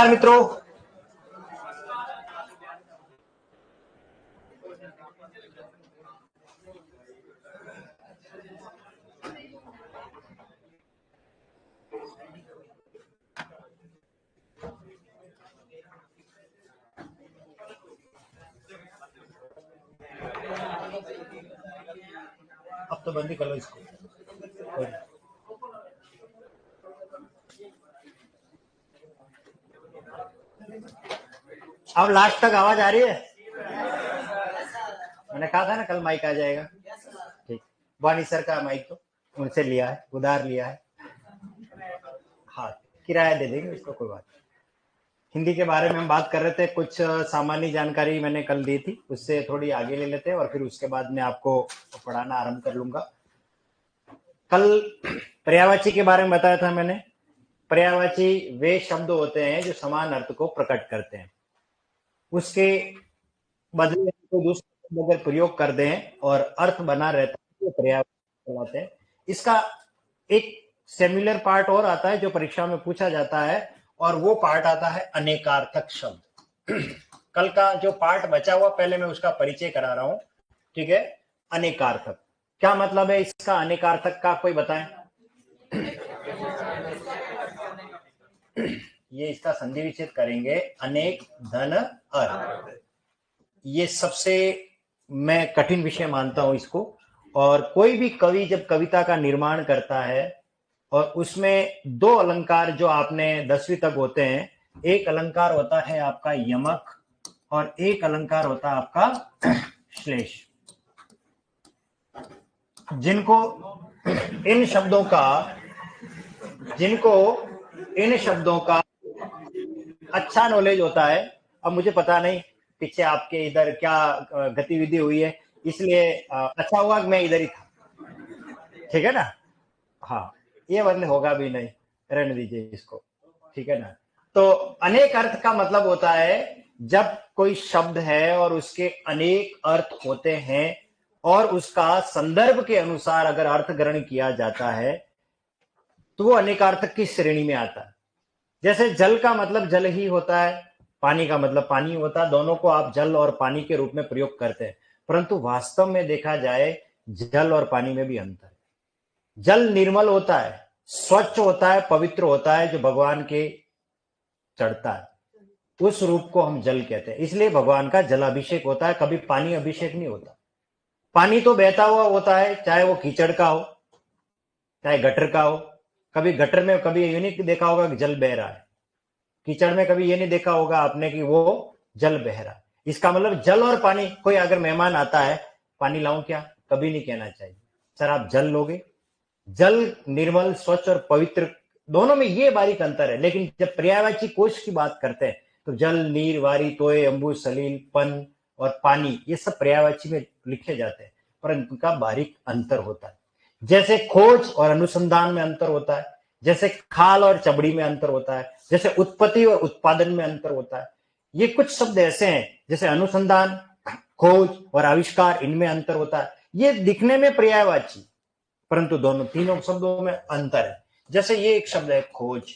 मित्रों, अब तो बंदी कर लो इसको। अब लास्ट तक आवाज आ रही है? मैंने कहा था ना कल माइक आ जाएगा। ठीक, वाणी सर का माइक तो उनसे लिया है, उधार लिया है। हाँ, किराया दे देंगे उसको, कोई बात नहीं। हिंदी के बारे में हम बात कर रहे थे, कुछ सामान्य जानकारी मैंने कल दी थी, उससे थोड़ी आगे ले लेते हैं और फिर उसके बाद मैं आपको पढ़ाना आरंभ कर लूंगा। कल पर्यायवाची के बारे में बताया था मैंने। पर्यायवाची वे शब्द होते हैं जो समान अर्थ को प्रकट करते हैं, उसके बदले को दूसरे शब्द अगर प्रयोग कर दें और अर्थ बना रहता है तो पर्यायवाची कहलाते हैं। इसका एक सिमिलर पार्ट और आता है जो परीक्षा में पूछा जाता है, और वो पार्ट आता है अनेकार्थक शब्द। कल का जो पार्ट बचा हुआ पहले मैं उसका परिचय करा रहा हूं, ठीक है। अनेकार्थक क्या मतलब है इसका? अनेकार्थक का कोई बताएं। ये इसका संधि विच्छेद करेंगे, अनेक धन अर्थ। ये सबसे मैं कठिन विषय मानता हूं इसको। और कोई भी कवि जब कविता का निर्माण करता है और उसमें दो अलंकार जो आपने 10वीं तक होते हैं, एक अलंकार होता है आपका यमक और एक अलंकार होता है आपका श्लेष, जिनको इन शब्दों का अच्छा नॉलेज होता है। अब मुझे पता नहीं पीछे आपके इधर क्या गतिविधि हुई है, इसलिए अच्छा हुआ कि मैं इधर ही था, ठीक है ना। हाँ, ये वर्ण होगा भी नहीं, रहने दीजिए इसको, ठीक है ना। तो अनेक अर्थ का मतलब होता है जब कोई शब्द है और उसके अनेक अर्थ होते हैं और उसका संदर्भ के अनुसार अगर अर्थ ग्रहण किया जाता है तो वो अनेकार्थक की श्रेणी में आता है। जैसे जल का मतलब जल ही होता है, पानी का मतलब पानी होता है, दोनों को आप जल और पानी के रूप में प्रयोग करते हैं, परंतु वास्तव में देखा जाए जल और पानी में भी अंतर है। जल निर्मल होता है, स्वच्छ होता है, पवित्र होता है, जो भगवान के चढ़ता है, उस रूप को हम जल कहते हैं। इसलिए भगवान का जलाभिषेक होता है, कभी पानी अभिषेक नहीं होता। पानी तो बहता हुआ होता है, चाहे वो कीचड़ का हो चाहे गटर का हो। कभी गटर में कभी ये नहीं देखा होगा कि जल बह रहा है, कीचड़ में कभी ये नहीं देखा होगा आपने कि वो जल बह रहा है। इसका मतलब जल और पानी, कोई अगर मेहमान आता है पानी लाऊं क्या, कभी नहीं कहना चाहिए सर आप जल लोगे। जल निर्मल, स्वच्छ और पवित्र, दोनों में ये बारीक अंतर है। लेकिन जब पर्यायवाची कोश की बात करते हैं तो जल, नीर, वारी, तोय, अंबु, सलील, पन और पानी, ये सब पर्यायवाची में लिखे जाते हैं, परंतु उनका बारीक अंतर होता है। जैसे खोज और अनुसंधान में अंतर होता है, जैसे खाल और चबड़ी में अंतर होता है, जैसे उत्पत्ति और उत्पादन में अंतर होता है। ये कुछ शब्द ऐसे हैं जैसे अनुसंधान, खोज और आविष्कार, इनमें अंतर होता है। ये दिखने में पर्यायवाची, परंतु दोनों तीनों शब्दों में अंतर है। जैसे ये एक शब्द है खोज,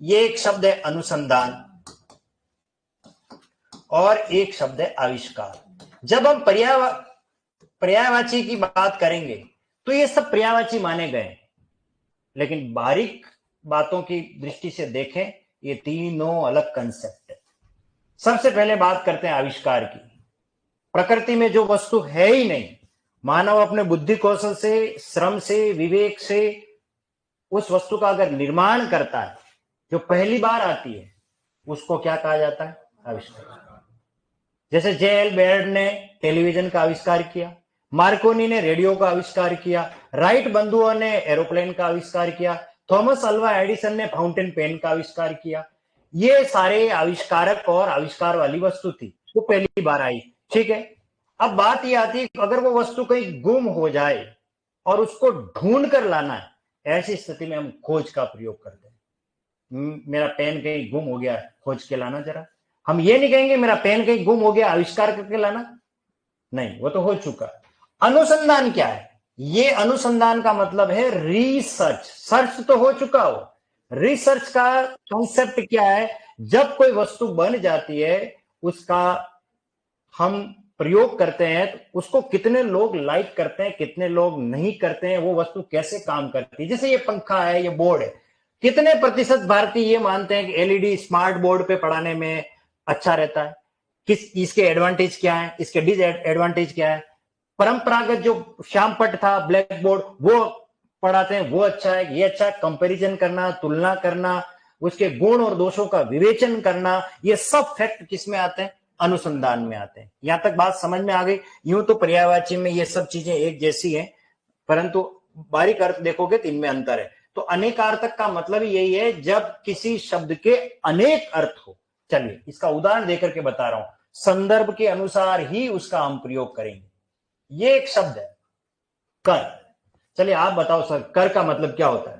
ये एक शब्द है अनुसंधान और एक शब्द है आविष्कार। जब हम पर्यायवाची की बात करेंगे तो ये सब पर्यायवाची माने गए, लेकिन बारीक बातों की दृष्टि से देखें ये तीनों अलग कंसेप्ट है। सबसे पहले बात करते हैं आविष्कार की। प्रकृति में जो वस्तु है ही नहीं, मानव अपने बुद्धि कौशल से, श्रम से, विवेक से उस वस्तु का अगर निर्माण करता है, जो पहली बार आती है, उसको क्या कहा जाता है? आविष्कार। जैसे जे.एल. बेयर्ड ने टेलीविजन का आविष्कार किया, मार्कोनी ने रेडियो का आविष्कार किया, राइट बंधुओं ने एरोप्लेन का आविष्कार किया, थॉमस अल्वा एडिसन ने फाउंटेन पेन का आविष्कार किया। ये सारे आविष्कारक और आविष्कार वाली वस्तु थी, वो पहली बार आई, ठीक है। अब बात ये आती है कि अगर वो वस्तु कहीं गुम हो जाए और उसको ढूंढ कर लाना है, ऐसी स्थिति में हम खोज का प्रयोग करते हैं। मेरा पेन कहीं गुम हो गया, खोज के लाना जरा। हम ये नहीं कहेंगे मेरा पेन कहीं गुम हो गया, आविष्कार करके लाना, नहीं, वो तो हो चुका। अनुसंधान क्या है? ये अनुसंधान का मतलब है रिसर्च। सर्च तो हो चुका हो, रिसर्च का कॉन्सेप्ट क्या है? जब कोई वस्तु बन जाती है, उसका हम प्रयोग करते हैं, तो उसको कितने लोग लाइक करते हैं, कितने लोग नहीं करते हैं, वो वस्तु कैसे काम करती है। जैसे ये पंखा है, ये बोर्ड है, कितने प्रतिशत भारतीय ये मानते हैं कि एलईडी स्मार्ट बोर्ड पे पढ़ाने में अच्छा रहता है? इसके एडवांटेज क्या है, इसके डिसएडवांटेज क्या है? परंपरागत जो श्यामपट्ट था, ब्लैक बोर्ड, वो पढ़ाते हैं, वो अच्छा है, ये अच्छा है। कंपैरिजन करना, तुलना करना, उसके गुण और दोषों का विवेचन करना, ये सब फैक्ट किसमें आते हैं? अनुसंधान में आते हैं। यहां तक बात समझ में आ गई? यूं तो पर्यायवाची में ये सब चीजें एक जैसी हैं, परंतु बारीक अर्थ देखोगे तो इनमें अंतर है। तो अनेकार्थक का मतलब यही है, जब किसी शब्द के अनेक अर्थ हो। चलिए इसका उदाहरण देकर के बता रहा हूं, संदर्भ के अनुसार ही उसका हम प्रयोग करेंगे। ये एक शब्द है कर। चलिए आप बताओ सर, कर का मतलब क्या होता है?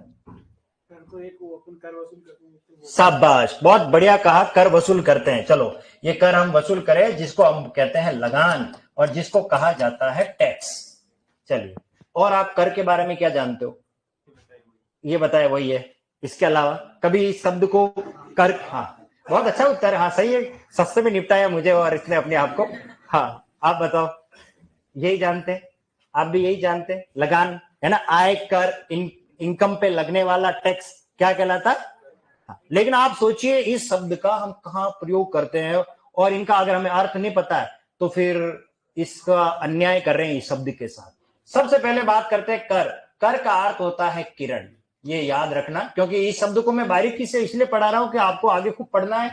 शाबाश, बहुत बढ़िया कहा, कर वसूल करते हैं। चलो ये कर हम वसूल करें, जिसको हम कहते हैं लगान, और जिसको कहा जाता है टैक्स। चलिए, और आप कर के बारे में क्या जानते हो? ये बताए वही है। इसके अलावा कभी इस शब्द को कर, हाँ बहुत अच्छा उत्तर है, हाँ सही है, सस्ते में निपटाया मुझे और इसने अपने आप को। हाँ आप बताओ, यही जानते हैं? आप भी यही जानते हैं, लगान है ना, आय कर, इनकम पे लगने वाला टैक्स क्या कहलाता है? लेकिन आप सोचिए इस शब्द का हम कहाँ प्रयोग करते हैं, और इनका अगर हमें अर्थ नहीं पता है तो फिर इसका अन्याय कर रहे हैं इस शब्द के साथ। सबसे पहले बात करते हैं कर। कर का अर्थ होता है किरण, ये याद रखना, क्योंकि इस शब्द को मैं बारीकी से इसलिए पढ़ा रहा हूं कि आपको आगे खूब पढ़ना है।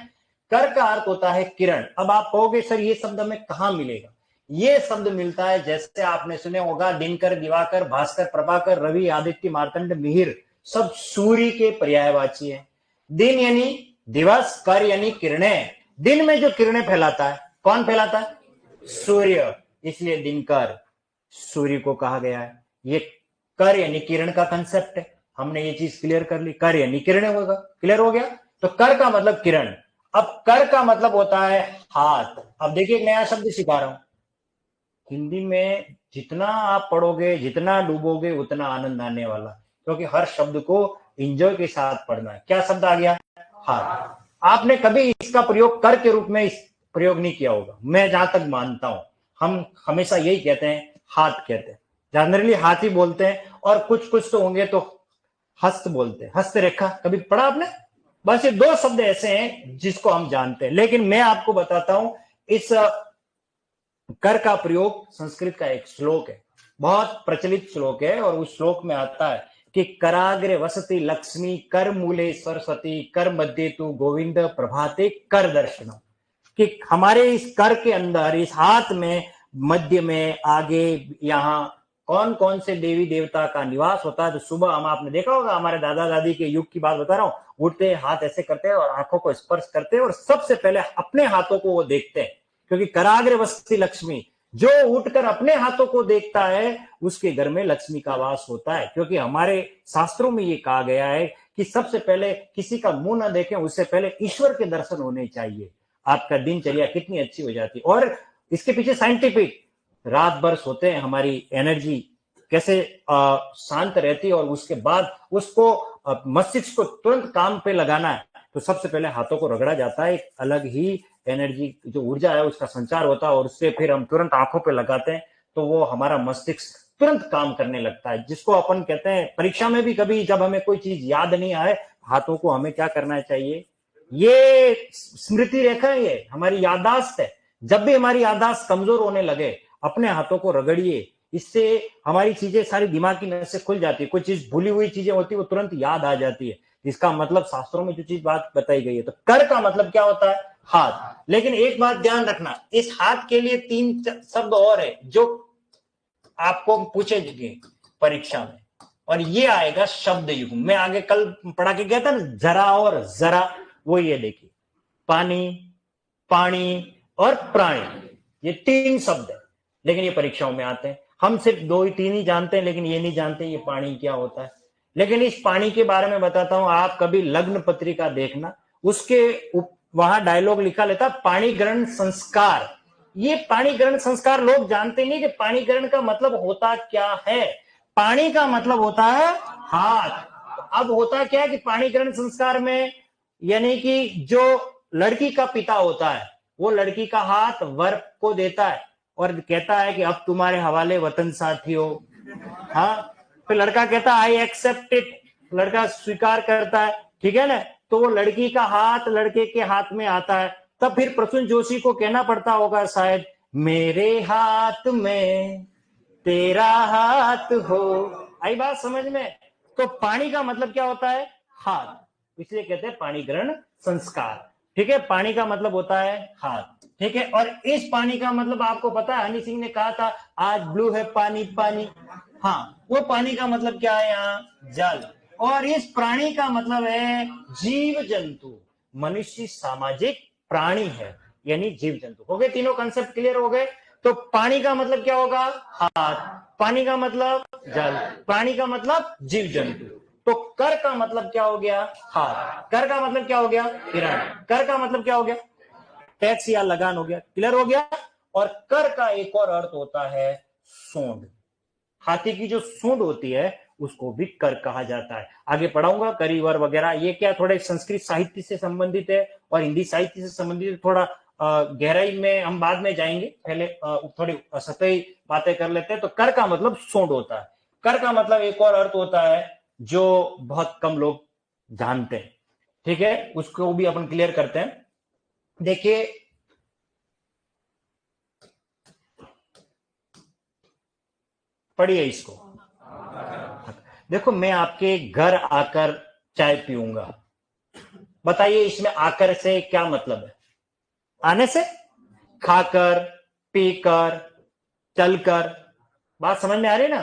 कर का अर्थ होता है किरण। अब आप कहोगे सर ये शब्द हमें कहां मिलेगा? ये शब्द मिलता है, जैसे आपने सुने होगा, दिनकर, दिवाकर, भास्कर, प्रभाकर, रवि, आदित्य, मार्तंड, मिहिर, सब सूर्य के पर्यायवाची है। दिन यानी दिवस, कर यानी किरणें। दिन में जो किरणें फैलाता है, कौन फैलाता है? सूर्य, इसलिए दिनकर सूर्य को कहा गया है। ये कर यानी किरण का कंसेप्ट है। हमने ये चीज क्लियर कर ली, कर यानी किरणें होगा, क्लियर हो गया। तो कर का मतलब किरण। अब कर का मतलब होता है हाथ। अब देखिए एक नया शब्द सिखा रहा हूं, हिंदी में जितना आप पढ़ोगे, जितना डूबोगे, उतना आनंद आने वाला, क्योंकि हर शब्द को एंजॉय के साथ पढ़ना है। क्या शब्द आ गया? हाथ। आपने कभी इसका प्रयोग कर के रूप में इस प्रयोग नहीं किया होगा, मैं जहां तक मानता हूं। हम हमेशा यही कहते हैं, हाथ कहते हैं, जनरली हाथ ही बोलते हैं, और कुछ कुछ तो होंगे तो हस्त बोलते हैं, हस्तरेखा कभी पढ़ा आपने? बस ये दो शब्द ऐसे हैं जिसको हम जानते हैं। लेकिन मैं आपको बताता हूं, इस कर का प्रयोग संस्कृत का एक श्लोक है, बहुत प्रचलित श्लोक है, और उस श्लोक में आता है कि कराग्रे वसति लक्ष्मी, कर मूले सरस्वती, कर मध्य तू गोविंद, प्रभाते कर दर्शनम। कि हमारे इस कर के अंदर, इस हाथ में, मध्य में, आगे, यहाँ कौन कौन से देवी देवता का निवास होता है। तो सुबह हम, आपने देखा होगा, हमारे दादा दादी के युग की बात बता रहा हूं, उठते हाथ ऐसे करते हैं और आंखों को स्पर्श करते हैं, और सबसे पहले अपने हाथों को वो देखते हैं, क्योंकि कराग्र वसति लक्ष्मी, जो उठकर अपने हाथों को देखता है उसके घर में लक्ष्मी का वास होता है। क्योंकि हमारे शास्त्रों में ये कहा गया है कि सबसे पहले किसी का मुंह न देखें, उससे पहले ईश्वर के दर्शन होने चाहिए। आपका दिनचर्या कितनी अच्छी हो जाती। और इसके पीछे साइंटिफिक, रात भर सोते हैं, हमारी एनर्जी कैसे शांत रहती है, और उसके बाद उसको मस्तिष्क को तुरंत काम पे लगाना है, तो सबसे पहले हाथों को रगड़ा जाता है, एक अलग ही एनर्जी, जो ऊर्जा है उसका संचार होता है, और उससे फिर हम तुरंत आंखों पे लगाते हैं, तो वो हमारा मस्तिष्क तुरंत काम करने लगता है। जिसको अपन कहते हैं, परीक्षा में भी कभी जब हमें कोई चीज याद नहीं आए, हाथों को हमें क्या करना चाहिए? ये स्मृति रेखा है, ये हमारी याददाश्त है। जब भी हमारी याददाश्त कमजोर होने लगे, अपने हाथों को रगड़िए, इससे हमारी चीजें सारी दिमाग की नसें खुल जाती है। कोई चीज भूली हुई चीजें होती है वो तुरंत याद आ जाती है। इसका मतलब शास्त्रों में जो चीज बात बताई गई है। तो कर का मतलब क्या होता है? हाथ। लेकिन एक बात ध्यान रखना, इस हाथ के लिए 3 शब्द और है जो आपको पूछेंगे परीक्षा में, और ये आएगा शब्द युग। मैं आगे कल पढ़ा के गया था ना, जरा और जरा, वो ये देखिए, पानी, पानी और प्राणी, ये 3 शब्द है, लेकिन ये परीक्षाओं में आते हैं। हम सिर्फ 2 ही 3 ही जानते हैं, लेकिन ये नहीं जानते ये पानी क्या होता है। लेकिन इस पानी के बारे में बताता हूं, आप कभी लग्न पत्रिका देखना, उसके वहां डायलॉग लिखा लेता, पाणी ग्रहण संस्कार। ये पाणी ग्रहण संस्कार लोग जानते नहीं कि पाणी ग्रहण का मतलब होता क्या है। पानी का मतलब होता है हाथ। अब होता क्या है कि पाणीग्रहण संस्कार में यानी कि जो लड़की का पिता होता है वो लड़की का हाथ वर को देता है और कहता है कि अब तुम्हारे हवाले वतन साथियों। हाँ, फिर लड़का कहता है आई एक्सेप्ट इट, लड़का स्वीकार करता है, ठीक है ना। तो वो लड़की का हाथ लड़के के हाथ में आता है, तब फिर प्रसून जोशी को कहना पड़ता होगा शायद, मेरे हाथ में तेरा हाथ हो। आई बात समझ में? तो पानी का मतलब क्या होता है? हाथ, इसलिए कहते हैं पानी ग्रहण संस्कार। ठीक है, पानी का मतलब होता है हाथ। ठीक है, और इस पानी का मतलब आपको पता है, हनी सिंह ने कहा था आज ब्लू है पानी पानी। हाँ, वो पानी का मतलब क्या है यहाँ? जल। और इस प्राणी का मतलब है जीव जंतु। मनुष्य सामाजिक प्राणी है, यानी जीव जंतु। हो गए तीनों कंसेप्ट क्लियर हो गए? तो पानी का मतलब क्या होगा? हाथ। पानी का मतलब जल। पानी का मतलब जीव जंतु। तो कर का मतलब क्या हो गया? हाथ। कर का मतलब क्या हो गया? किरण। कर का मतलब क्या हो गया? टैक्स या लगान हो गया। क्लियर हो गया? और कर का एक और अर्थ होता है सूंड। हाथी की जो सूंड होती है उसको भी कर कहा जाता है। आगे पढ़ाऊंगा करीवर वगैरह, ये क्या थोड़े संस्कृत साहित्य से संबंधित है और हिंदी साहित्य से संबंधित, थोड़ा गहराई में हम बाद में जाएंगे, पहले थोड़ी सतही बातें कर लेते हैं। तो कर का मतलब सूंड होता है। कर का मतलब एक और अर्थ होता है जो बहुत कम लोग जानते हैं। ठीक है, उसको भी अपन क्लियर करते हैं। देखिए, पढ़िए इसको। देखो, मैं आपके घर आकर चाय पीऊंगा, बताइए इसमें आकर से क्या मतलब है? आने से, खाकर, पीकर, चलकर। बात समझ में आ रही है ना?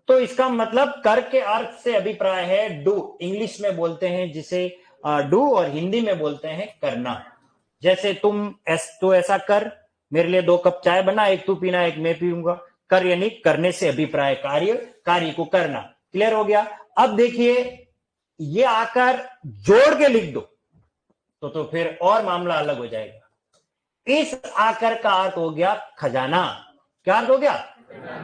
तो इसका मतलब कर के अर्थ से अभिप्राय है डू। इंग्लिश में बोलते हैं जिसे डू, और हिंदी में बोलते हैं करना। जैसे तो ऐसा कर, मेरे लिए 2 कप चाय बना, एक तू पीना एक मैं पीऊंगा। कर यानी करने से अभिप्राय कार्य, कार्य को करना। क्लियर हो गया? अब देखिए, ये आकर जोड़ के लिख दो तो फिर और मामला अलग हो जाएगा। इस आकर का अर्थ हो गया खजाना। क्या अर्थ हो गया?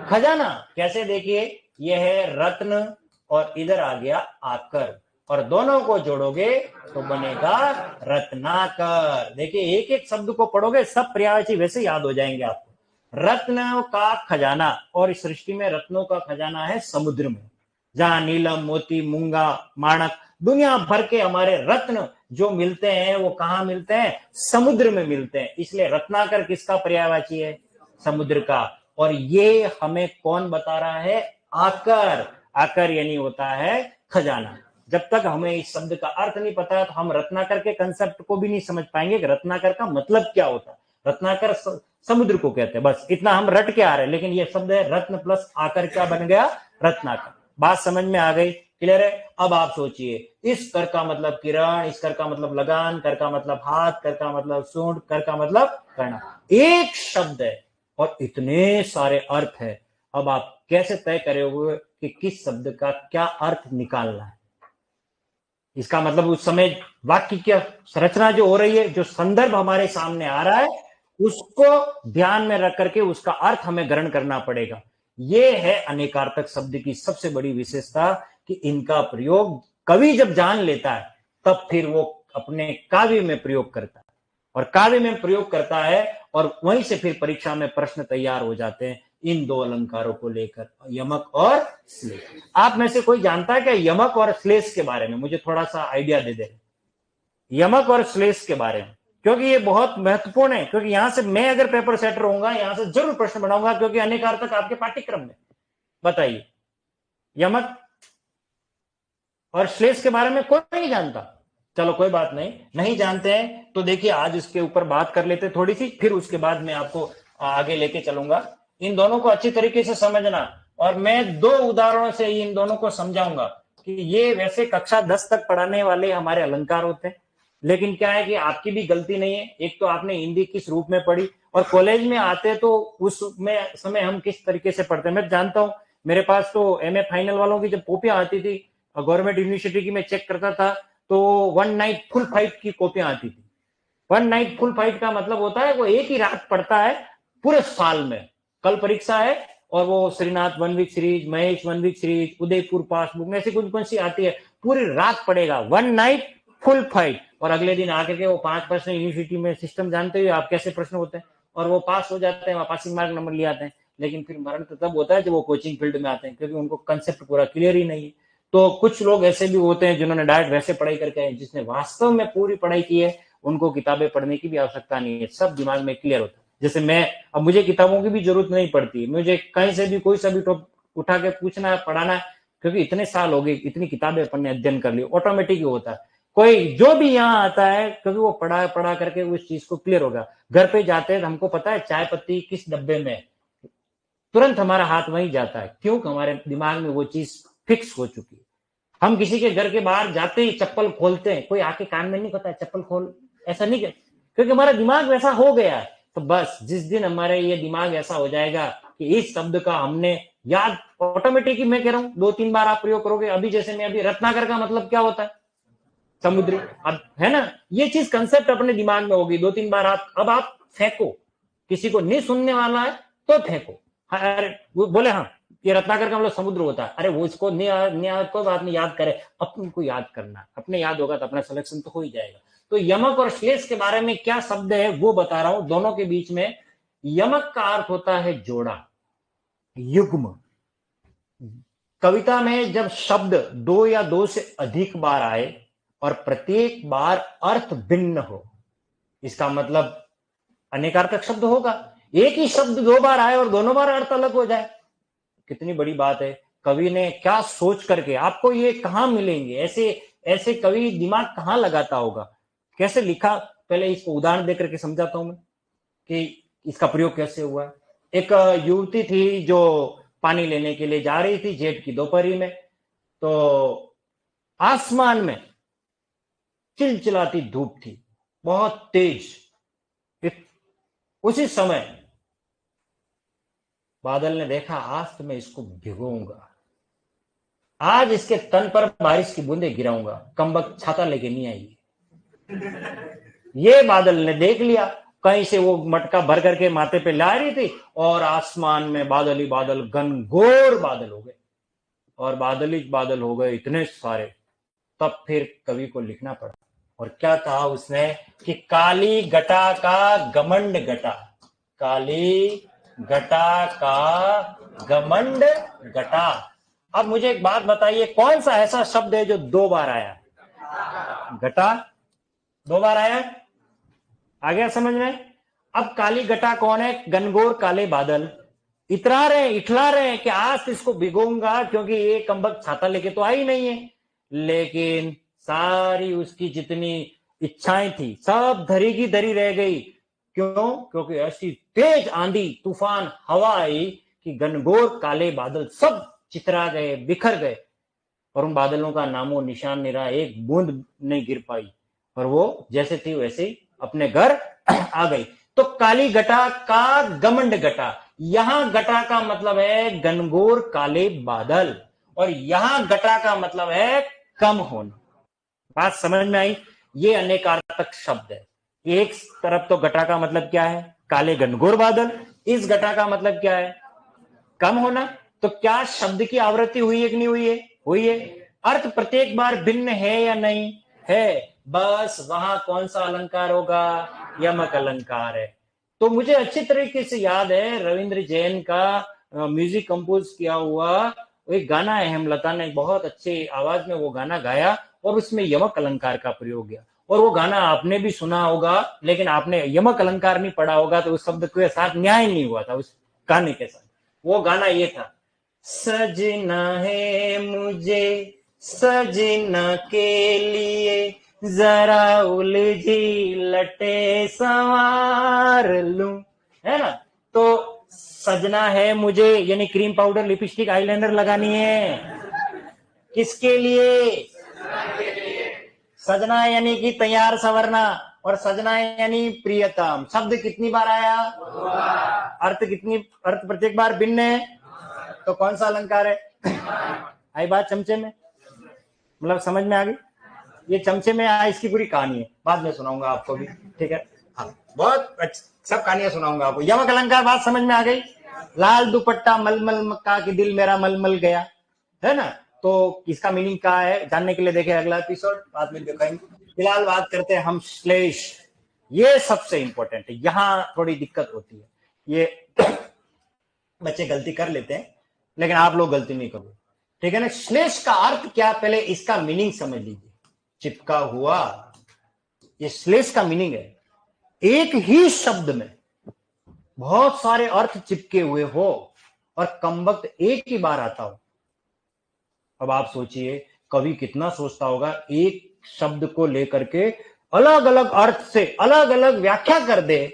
खजाना। कैसे? देखिए, यह है रत्न और इधर आ गया आकर, और दोनों को जोड़ोगे तो बनेगा रत्नाकर। देखिए, एक एक शब्द को पढ़ोगे सब पर्यायवाची वैसे याद हो जाएंगे आपको। रत्न का खजाना, और इस सृष्टि में रत्नों का खजाना है समुद्र में, जहां नीलम, मोती, मूंगा, माणक, दुनिया भर के हमारे रत्न जो मिलते हैं वो कहां मिलते हैं? समुद्र में मिलते हैं। इसलिए रत्नाकर किसका पर्यायवाची है? समुद्र का। और ये हमें कौन बता रहा है? आकर। आकर यानी होता है खजाना। जब तक हमें इस शब्द का अर्थ नहीं पता है तो हम रत्नाकर के कंसेप्ट को भी नहीं समझ पाएंगे कि रत्नाकर का मतलब क्या होता है। रत्नाकर समुद्र को कहते हैं, बस इतना हम रट के आ रहे हैं। लेकिन ये शब्द है रत्न प्लस आकर, क्या बन गया? रत्नाकर। बात समझ में आ गई? क्लियर है? अब आप सोचिए, इस कर का मतलब किरण, इस कर का मतलब लगान, कर का मतलब हाथ, कर का मतलब सूंड, कर का मतलब करना। एक शब्द है और इतने सारे अर्थ है। अब आप कैसे तय करोगे कि किस शब्द का क्या अर्थ निकालना है? इसका मतलब उस समय वाक्य की संरचना जो हो रही है, जो संदर्भ हमारे सामने आ रहा है, उसको ध्यान में रख करके उसका अर्थ हमें ग्रहण करना पड़ेगा। ये है अनेकार्थक शब्द की सबसे बड़ी विशेषता कि इनका प्रयोग कवि जब जान लेता है तब फिर वो अपने काव्य में प्रयोग करता है, और काव्य में प्रयोग करता है, और वहीं से फिर परीक्षा में प्रश्न तैयार हो जाते हैं इन 2 अलंकारों को लेकर, यमक और श्लेष। आप में से कोई जानता है क्या यमक और श्लेष के बारे में? मुझे थोड़ा सा आइडिया दे दे यमक और श्लेष के बारे में, क्योंकि ये बहुत महत्वपूर्ण है। क्योंकि यहां से मैं अगर पेपर सेटर होऊंगा, यहां से जरूर प्रश्न बनाऊंगा, क्योंकि अनेकार्थक आपके पाठ्यक्रम में। बताइए, यमक और श्लेष के बारे में कोई नहीं जानता? चलो कोई बात नहीं, नहीं जानते हैं तो देखिए आज इसके ऊपर बात कर लेते थोड़ी सी, फिर उसके बाद मैं आपको आगे लेके चलूंगा। इन दोनों को अच्छी तरीके से समझना, और मैं 2 उदाहरणों से इन दोनों को समझाऊंगा कि ये वैसे कक्षा 10 तक पढ़ाने वाले हमारे अलंकार होते हैं, लेकिन क्या है कि आपकी भी गलती नहीं है। एक तो आपने हिंदी किस रूप में पढ़ी, और कॉलेज में आते तो उस में समय हम किस तरीके से पढ़ते हैं मैं जानता हूं। मेरे पास तो एमए फाइनल वालों की जब कॉपियां आती थी गवर्नमेंट यूनिवर्सिटी की, मैं चेक करता था तो 1 नाइट फुल फाइट की कॉपियां आती थी। 1 नाइट फुल फाइट का मतलब होता है वो एक ही रात पढ़ता है पूरे साल में। कल परीक्षा है और वो Srinath 1 week series, Mahesh 1 week series, Udaipur passbook में ऐसी कौन सी आती है, पूरी रात पढ़ेगा, वन नाइट फुल फाइट, और अगले दिन आके के वो 5% यूनिवर्सिटी में सिस्टम जानते हो आप कैसे प्रश्न होते हैं, और वो पास हो जाते हैं, वहां पासिंग मार्क नंबर ले आते हैं। लेकिन फिर मरण तो तब होता है जब वो कोचिंग फील्ड में आते हैं, क्योंकि उनको कंसेप्ट पूरा क्लियर ही नहीं है। तो कुछ लोग ऐसे भी होते हैं जिन्होंने डायरेक्ट वैसे पढ़ाई करके आए, जिसने वास्तव में पूरी पढ़ाई की है उनको किताबें पढ़ने की भी आवश्यकता नहीं है, सब दिमाग में क्लियर होता है। जैसे मैं, अब मुझे किताबों की भी जरूरत नहीं पड़ती, मुझे कहीं से भी कोई सा भी टॉपिक उठा के पूछना है, पढ़ाना है, क्योंकि इतने साल हो गए, इतनी किताबें अपन ने अध्ययन कर ली, ऑटोमेटिक ही होता है। कोई जो भी यहाँ आता है क्योंकि वो पढ़ा करके उस चीज को क्लियर होगा। घर पे जाते हैं हमको पता है चाय पत्ती किस डब्बे में, तुरंत हमारा हाथ वहीं जाता है, क्यों? हमारे दिमाग में वो चीज फिक्स हो चुकी है। हम किसी के घर के बाहर जाते ही चप्पल खोलते हैं, कोई आके कान में नहीं कहता चप्पल खोल, ऐसा नहीं कर, क्योंकि हमारा दिमाग वैसा हो गया है। तो बस जिस दिन हमारे ये दिमाग ऐसा हो जाएगा कि इस शब्द का हमने याद ऑटोमेटिक ही, मैं कह रहा हूं 2-3 बार आप प्रयोग करोगे। अभी जैसे मैं अभी रत्नाकर का मतलब क्या होता है? समुद्री, अब है ना, ये चीज कंसेप्ट अपने दिमाग में होगी, 2-3 बार अब आप फेंको, किसी को नहीं सुनने वाला है तो फेंको। अरे वो बोले हाँ ये रत्नाकर का मतलब समुद्र होता है, अरे वो इसको नहीं कोई बात नहीं, याद करे, अपने को याद करना, अपने याद होगा तो अपना सिलेक्शन तो हो ही जाएगा। तो यमक और श्लेष के बारे में क्या शब्द है वो बता रहा हूं, दोनों के बीच में यमक का अर्थ होता है जोड़ा, युग्म। कविता में जब शब्द 2 या 2 से अधिक बार आए और प्रत्येक बार अर्थ भिन्न हो, इसका मतलब अनेकार्थक शब्द होगा। एक ही शब्द 2 बार आए और दोनों बार अर्थ अलग हो जाए, कितनी बड़ी बात है। कवि ने क्या सोच करके, आपको ये कहां मिलेंगे ऐसे ऐसे कवि, दिमाग कहां लगाता होगा, कैसे लिखा? पहले इसको उदाहरण देकर के समझाता हूं मैं कि इसका प्रयोग कैसे हुआ। एक युवती थी जो पानी लेने के लिए जा रही थी जेठ की दोपहरी में, तो आसमान में चिलचिलाती धूप थी, बहुत तेज। उसी समय बादल ने देखा आज तो मैं इसको भिगोऊंगा, आज इसके तन पर बारिश की बूंदे गिराऊंगा, कमबख्त छाता लेके नहीं आई। ये बादल ने देख लिया, कहीं से वो मटका भर करके माथे पे ला रही थी और आसमान में बादल ही बादल, घनघोर बादल हो गए, और बादल ही बादल हो गए इतने सारे। तब फिर कवि को लिखना पड़ा, और क्या कहा उसने कि काली घटा का घमंड घटा, काली घटा का घमंड घटा। अब मुझे एक बात बताइए, कौन सा ऐसा शब्द है जो 2 बार आया? घटा 2 बार आया, आ गया समझ में? अब काली घटा कौन है? घनघोर काले बादल इतरा रहे, इठला रहे कि आज इसको भिगोऊंगा, क्योंकि ये कमबख्त छाता लेके तो आई नहीं है। लेकिन सारी उसकी जितनी इच्छाएं थी सब धरी की धरी रह गई। क्यों? क्योंकि ऐसी तेज आंधी तूफान हवा आई कि घनघोर काले बादल सब चितरा गए, बिखर गए, और उन बादलों का नामो निशान नहीं रहा, एक बूंद नहीं गिर पाई, और वो जैसे थी वैसे ही अपने घर आ गई। तो काली घटा का घमंड घटा, यहां घटा का मतलब है घनघोर काले बादल, और यहां घटा का मतलब है कम होना। बात समझ में आई? ये अनेकार्थक शब्द है। एक तरफ तो घटा का मतलब क्या है? काले घनघोर बादल। इस घटा का मतलब क्या है? कम होना। तो क्या शब्द की आवृत्ति हुई है कि नहीं हुई है? हुई है। अर्थ प्रत्येक बार भिन्न है या नहीं है? बस वहां कौन सा अलंकार होगा? यमक अलंकार है। तो मुझे अच्छी तरीके से याद है, रविंद्र जैन का म्यूजिक कंपोज किया हुआ एक गाना है, हेमलता ने बहुत अच्छी आवाज में वो गाना गाया, और उसमें यमक अलंकार का प्रयोग किया। और वो गाना आपने भी सुना होगा, लेकिन आपने यमक अलंकार नहीं पढ़ा होगा, तो उस शब्द के साथ न्याय नहीं हुआ था उस गाने के साथ। वो गाना ये था, सजना है मुझे सजना के लिए, जरा उलझी लटे संवार लूं, है ना? तो सजना है मुझे यानी क्रीम पाउडर, लिपस्टिक, आईलाइनर लगानी है, किसके लिए? सजना यानी कि तैयार संवरना, और सजना यानी प्रियतम। शब्द कितनी बार आया? अर्थ प्रत्येक बार भिन्न है, तो कौन सा अलंकार है? आई बात चमचे में, मतलब समझ में आ गई? ये चमचे में आया, इसकी पूरी कहानी है, बाद में सुनाऊंगा आपको भी, ठीक है? हाँ, बहुत सब कहानियां सुनाऊंगा आपको। यमक अलंकार बात समझ में आ गई? लाल दुपट्टा मलमल मक्का की दिल मेरा मलमल गया, है ना? तो इसका मीनिंग क्या है जानने के लिए देखें अगला एपिसोड, बाद में दिखाएंगे। फिलहाल बात करते हैं हम श्लेष। ये सबसे इंपॉर्टेंट है, यहां थोड़ी दिक्कत होती है, ये बच्चे गलती कर लेते हैं लेकिन आप लोग गलती नहीं करोगे, ठीक है ना। श्लेष का अर्थ क्या, पहले इसका मीनिंग समझ लीजिए। चिपका हुआ, ये श्लेष का मीनिंग है। एक ही शब्द में बहुत सारे अर्थ चिपके हुए हो और कमबख्त एक ही बार आता हो। अब आप सोचिए कवि कितना सोचता होगा, एक शब्द को लेकर के अलग अलग अर्थ से अलग अलग व्याख्या कर दे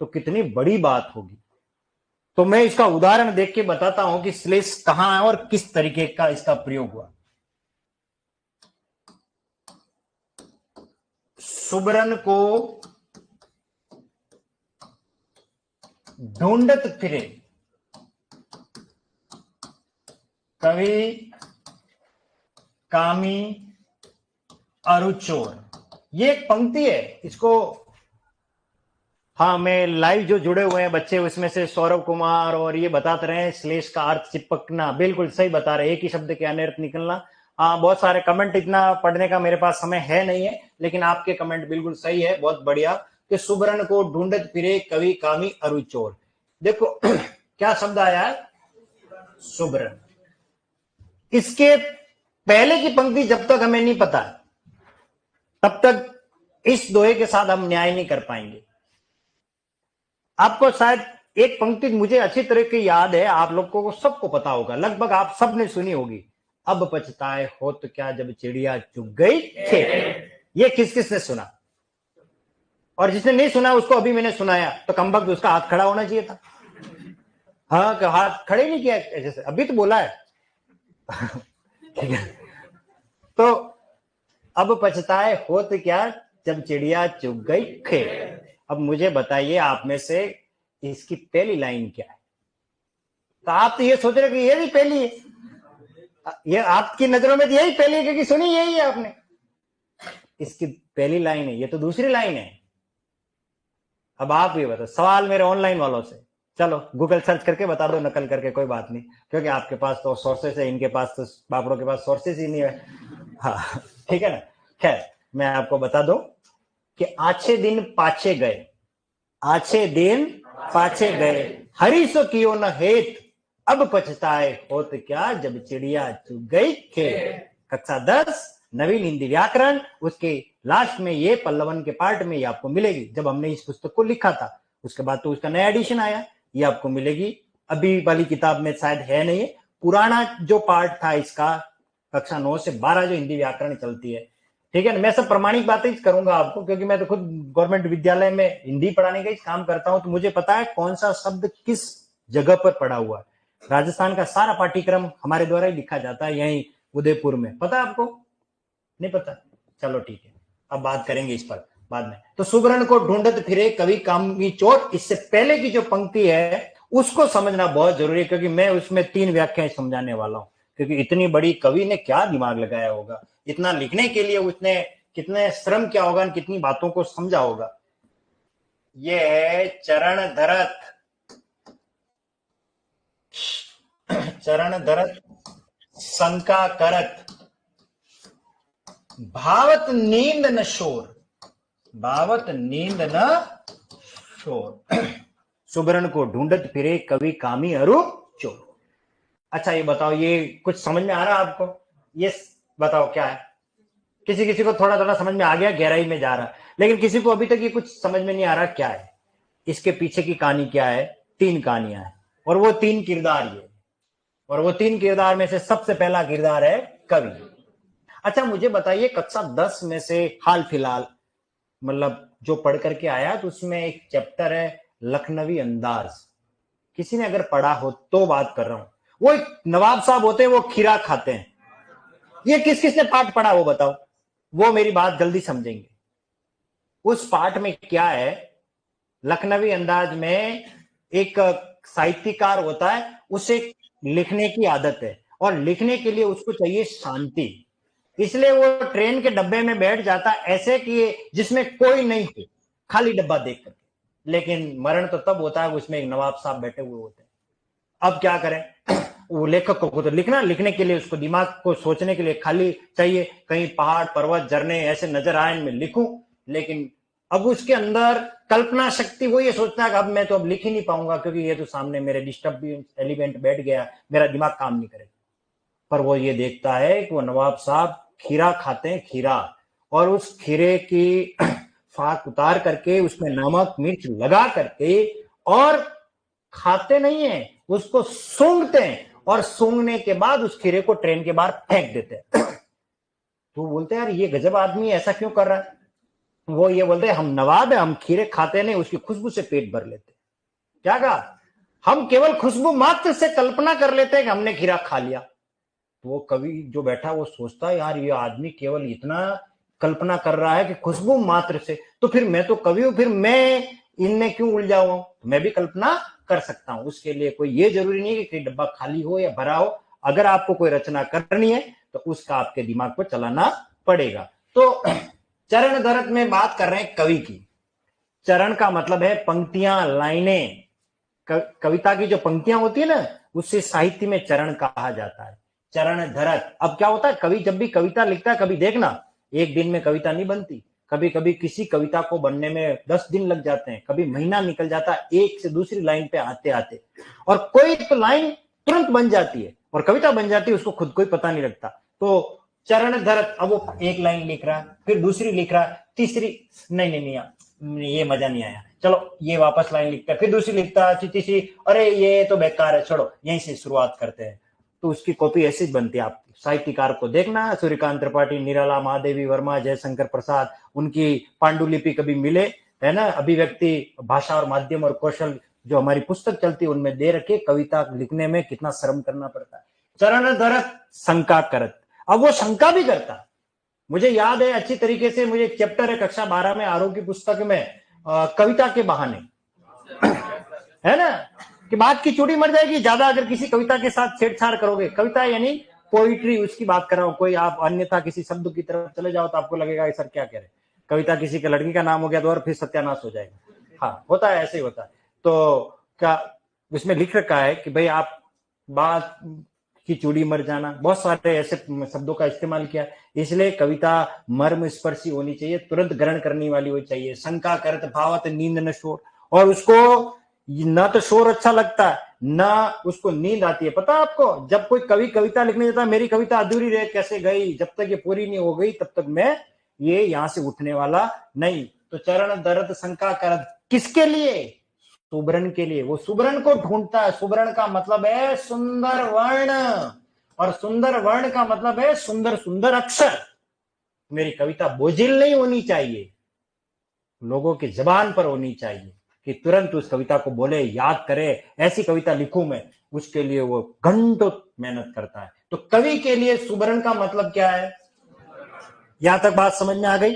तो कितनी बड़ी बात होगी। तो मैं इसका उदाहरण देख के बताता हूं कि श्लेष कहां है और किस तरीके का इसका प्रयोग हुआ। सुबरन को ढूंढत फिरे कवि कामी अरुचोर, ये एक पंक्ति है। इसको हाँ, मैं लाइव जो जुड़े हुए हैं बच्चे उसमें से सौरभ कुमार और ये बताते रहे श्लेष का अर्थ चिपकना, बिल्कुल सही बता रहे, एक ही शब्द के अनर्थ निकलना। हाँ, बहुत सारे कमेंट, इतना पढ़ने का मेरे पास समय है नहीं है, लेकिन आपके कमेंट बिल्कुल सही है, बहुत बढ़िया। कि सुबरन को ढूंढत फिरे कवि कामी अरुचोर, देखो क्या शब्द आया है, सुबरन। इसके पहले की पंक्ति जब तक हमें नहीं पता तब तक इस दोहे के साथ हम न्याय नहीं कर पाएंगे। आपको शायद एक पंक्ति मुझे अच्छी तरह की याद है, आप लोगों को सबको पता होगा, लगभग आप सबने सुनी होगी। अब पछताए हो तो क्या जब चिड़िया चुग गई खेत। ये किस किसने सुना, और जिसने नहीं सुना उसको अभी मैंने सुनाया तो कमबख्त उसका हाथ खड़ा होना चाहिए था। हाँ, हाथ खड़े नहीं किया, जैसे अभी तो बोला है ठीक है। तो अब पछताए हो तो क्या जब चिड़िया चुग गई खेत। अब मुझे बताइए आप में से इसकी पहली लाइन क्या है। तो आप तो ये सोच रहे कि ये भी पहली है, ये आपकी नजरों में तो यही पहली है क्योंकि सुनी यही है आपने। इसकी पहली लाइन है, ये तो दूसरी लाइन है। अब आप ये बताओ, सवाल मेरे ऑनलाइन वालों से, चलो गूगल सर्च करके बता दो, नकल करके, कोई बात नहीं, क्योंकि आपके पास तो सोर्सेस है, इनके पास तो बापड़ों के पास सोर्सेस ही नहीं है। हाँ ठीक है ना। खैर मैं आपको बता दूं कि आछे दिन पाछे गए, आछे दिन पाछे गए, हरि सो कियो न हेत, अब पछताए होत क्या जब चिड़िया चुग गई खेत। कक्षा 10 नवीन हिंदी व्याकरण, उसके लास्ट में ये पल्लवन के पार्ट में ये आपको मिलेगी। जब हमने इस पुस्तक को लिखा था उसके बाद तो उसका नया एडिशन आया, ये आपको मिलेगी। अभी वाली किताब में शायद है नहीं, पुराना जो पार्ट था इसका कक्षा 9 से 12 जो हिंदी व्याकरण चलती है, ठीक है ना। मैं सब प्रमाणिक बातें करूंगा आपको, क्योंकि मैं तो खुद गवर्नमेंट विद्यालय में हिंदी पढ़ाने का ही काम करता हूं, तो मुझे पता है कौन सा शब्द किस जगह पर पड़ा हुआ है। राजस्थान का सारा पाठ्यक्रम हमारे द्वारा ही लिखा जाता है, यहीं उदयपुर में। पता है आपको, नहीं पता? चलो ठीक है, अब बात करेंगे इस पर बाद में। तो सुबरन को ढूंढत फिरे कवि कामी चोर, इससे पहले की जो पंक्ति है उसको समझना बहुत जरूरी है, क्योंकि मैं उसमें 3 व्याख्याएं समझाने वाला हूं। क्योंकि इतनी बड़ी कवि ने क्या दिमाग लगाया होगा, इतना लिखने के लिए उसने कितने श्रम किया होगा, कितनी बातों को समझा होगा। ये है चरण धरत, चरण धरत शंका करत, भावत नींद न शोर, भावत नींद न शोर। सुबरन को ढूंढत फिरे कवि कामी अरु चोर। अच्छा ये बताओ, ये कुछ समझ में आ रहा है आपको? ये बताओ क्या है। किसी किसी को थोड़ा थोड़ा समझ में आ गया, गहराई में जा रहा, लेकिन किसी को अभी तक ये कुछ समझ में नहीं आ रहा क्या है, इसके पीछे की कहानी क्या है। 3 कहानियां हैं और वो 3 किरदार ये, और वो 3 किरदार में से सबसे पहला किरदार है कवि। अच्छा मुझे बताइए, कक्षा 10 में से हाल फिलहाल मतलब जो पढ़ करके आया, तो उसमें एक चैप्टर है लखनवी अंदाज। किसी ने अगर पढ़ा हो तो बात कर रहा हूं। वो एक नवाब साहब होते हैं, वो खीरा खाते हैं। ये किस किसने पाठ पढ़ा वो बताओ, वो मेरी बात जल्दी समझेंगे। उस पाठ में क्या है, लखनवी अंदाज में एक साहित्यकार होता है, उसे लिखने की आदत है और लिखने के लिए उसको चाहिए शांति, इसलिए वो ट्रेन के डब्बे में बैठ जाता ऐसे कि जिसमें कोई नहीं हो, खाली डब्बा देख करके। लेकिन मरण तो तब होता है उसमें एक नवाब साहब बैठे हुए होते हैं। अब क्या करें, वो लेखक को तो लिखने के लिए उसको दिमाग को सोचने के लिए खाली चाहिए, कहीं पहाड़ पर्वत झरने ऐसे नजर आए मैं लिखूं, लेकिन अब उसके अंदर कल्पना शक्ति वो ये सोचता है कि अब मैं तो अब लिख ही नहीं पाऊंगा क्योंकि ये तो सामने मेरे डिस्टर्बिंग एलिमेंट बैठ गया, मेरा दिमाग काम नहीं करेगा। पर वो ये देखता है कि वो नवाब साहब खीरा खाते हैं, खीरा, और उस खीरे की फाक उतार करके उसमें नमक मिर्च लगा करके और खाते नहीं है, उसको सूंघते हैं और सूंघने के बाद उस खीरे को ट्रेन के बाहर फेंक देते हैं। तो बोलते हैं यार ये गजब आदमी ऐसा क्यों कर रहा है? वो ये बोलते हैं हम नवाब है, हम खीरे खाते नहीं, उसकी खुशबू से पेट भर लेते। क्या कहा? हम केवल खुशबू मात्र से कल्पना कर लेते हैं कि हमने खीरा खा लिया। तो वो कवि जो बैठा वो सोचता है यार ये आदमी केवल इतना कल्पना कर रहा है कि खुशबू मात्र से, तो फिर मैं तो कवि हूं, फिर मैं इनमें क्यों उलझा हुआ हूं? तो मैं भी कल्पना कर सकता हूं। उसके लिए कोई ये जरूरी नहीं है कि डब्बा खाली हो या भरा हो। अगर आपको कोई रचना करनी है तो उसका आपके दिमाग को चलाना पड़ेगा। तो चरण दरत में बात कर रहे हैं कवि की। चरण का मतलब है पंक्तियां, लाइनें। कविता की जो पंक्तियां होती है ना, उससे साहित्य में चरण कहा जाता है, चरण धरत। अब क्या होता है, कवि जब भी कविता लिखता है, कभी देखना एक दिन में कविता नहीं बनती, कभी कभी किसी कविता को बनने में 10 दिन लग जाते हैं, कभी महीना निकल जाता है एक से दूसरी लाइन पे आते आते, और कोई तो लाइन तुरंत बन जाती है और कविता बन जाती है, उसको खुद को ही पता नहीं लगता। तो चरण धरत, अब वो एक लाइन लिख रहा है, फिर दूसरी लिख रहा है, तीसरी नहीं ये मजा नहीं आया, चलो ये वापस लाइन लिखता है, फिर दूसरी लिखता है, तीसरी अरे ये तो बेकार है, छोड़ो यहीं से शुरुआत करते हैं। तो उसकी कॉपी ऐसी बनती है। आप साहित्यकार को देखना, सूर्यकांत त्रिपाठी, निराला, महादेवी वर्मा, जयशंकर प्रसाद, उनकी पांडुलिपि कभी मिले, है ना, अभिव्यक्ति, भाषा और माध्यम और कौशल जो हमारी पुस्तक चलती है उनमें दे रखे, कविता लिखने में कितना श्रम करना पड़ता है। चरण धरत शंका करत, अब वो शंका भी करता। मुझे याद है अच्छी तरीके से, मुझे एक चैप्टर है कक्षा 12 में आरोग्य की पुस्तक में, कविता के बहाने, है ना, कि बात की चूड़ी मर जाएगी ज्यादा अगर किसी कविता के साथ छेड़छाड़ करोगे। कविता यानी पोइट्री, उसकी बात कर रहा हूं। कोई आप अन्यथा किसी शब्द की तरफ चले जाओ तो आपको लगेगा सर क्या कह रहे, कविता किसी के लड़की का नाम हो गया तो और फिर सत्यानाश हो जाएगा। हाँ होता है, ऐसे ही होता है। तो क्या उसमें लिख रखा है कि भाई आप बात की चूड़ी मर जाना, बहुत सारे ऐसे शब्दों का इस्तेमाल किया। इसलिए कविता मर्म स्पर्शी होनी चाहिए, तुरंत ग्रहण करने वाली होनी चाहिए। शंका करत भावत नींद न शोर, और उसको ना तो शोर अच्छा लगता है ना उसको नींद आती है। पता आपको, जब कोई कवि कविता लिखने जाता है, मेरी कविता अधूरी रह कैसे गई, जब तक ये पूरी नहीं हो गई तब तक मैं ये यहां से उठने वाला नहीं। तो चरण दर्द शंका करत, किसके लिए? सुबरन के लिए। वो सुबरन को ढूंढता है। सुबरन का मतलब है सुंदर वर्ण, और सुंदर वर्ण का मतलब है सुंदर सुंदर अक्षर। मेरी कविता बोझिल नहीं होनी चाहिए, लोगों की जबान पर होनी चाहिए कि तुरंत उस कविता को बोले, याद करे, ऐसी कविता लिखूं मैं। उसके लिए वो घंटों मेहनत करता है। तो कवि के लिए सुबरन का मतलब क्या है? यहां तक बात समझ में आ गई।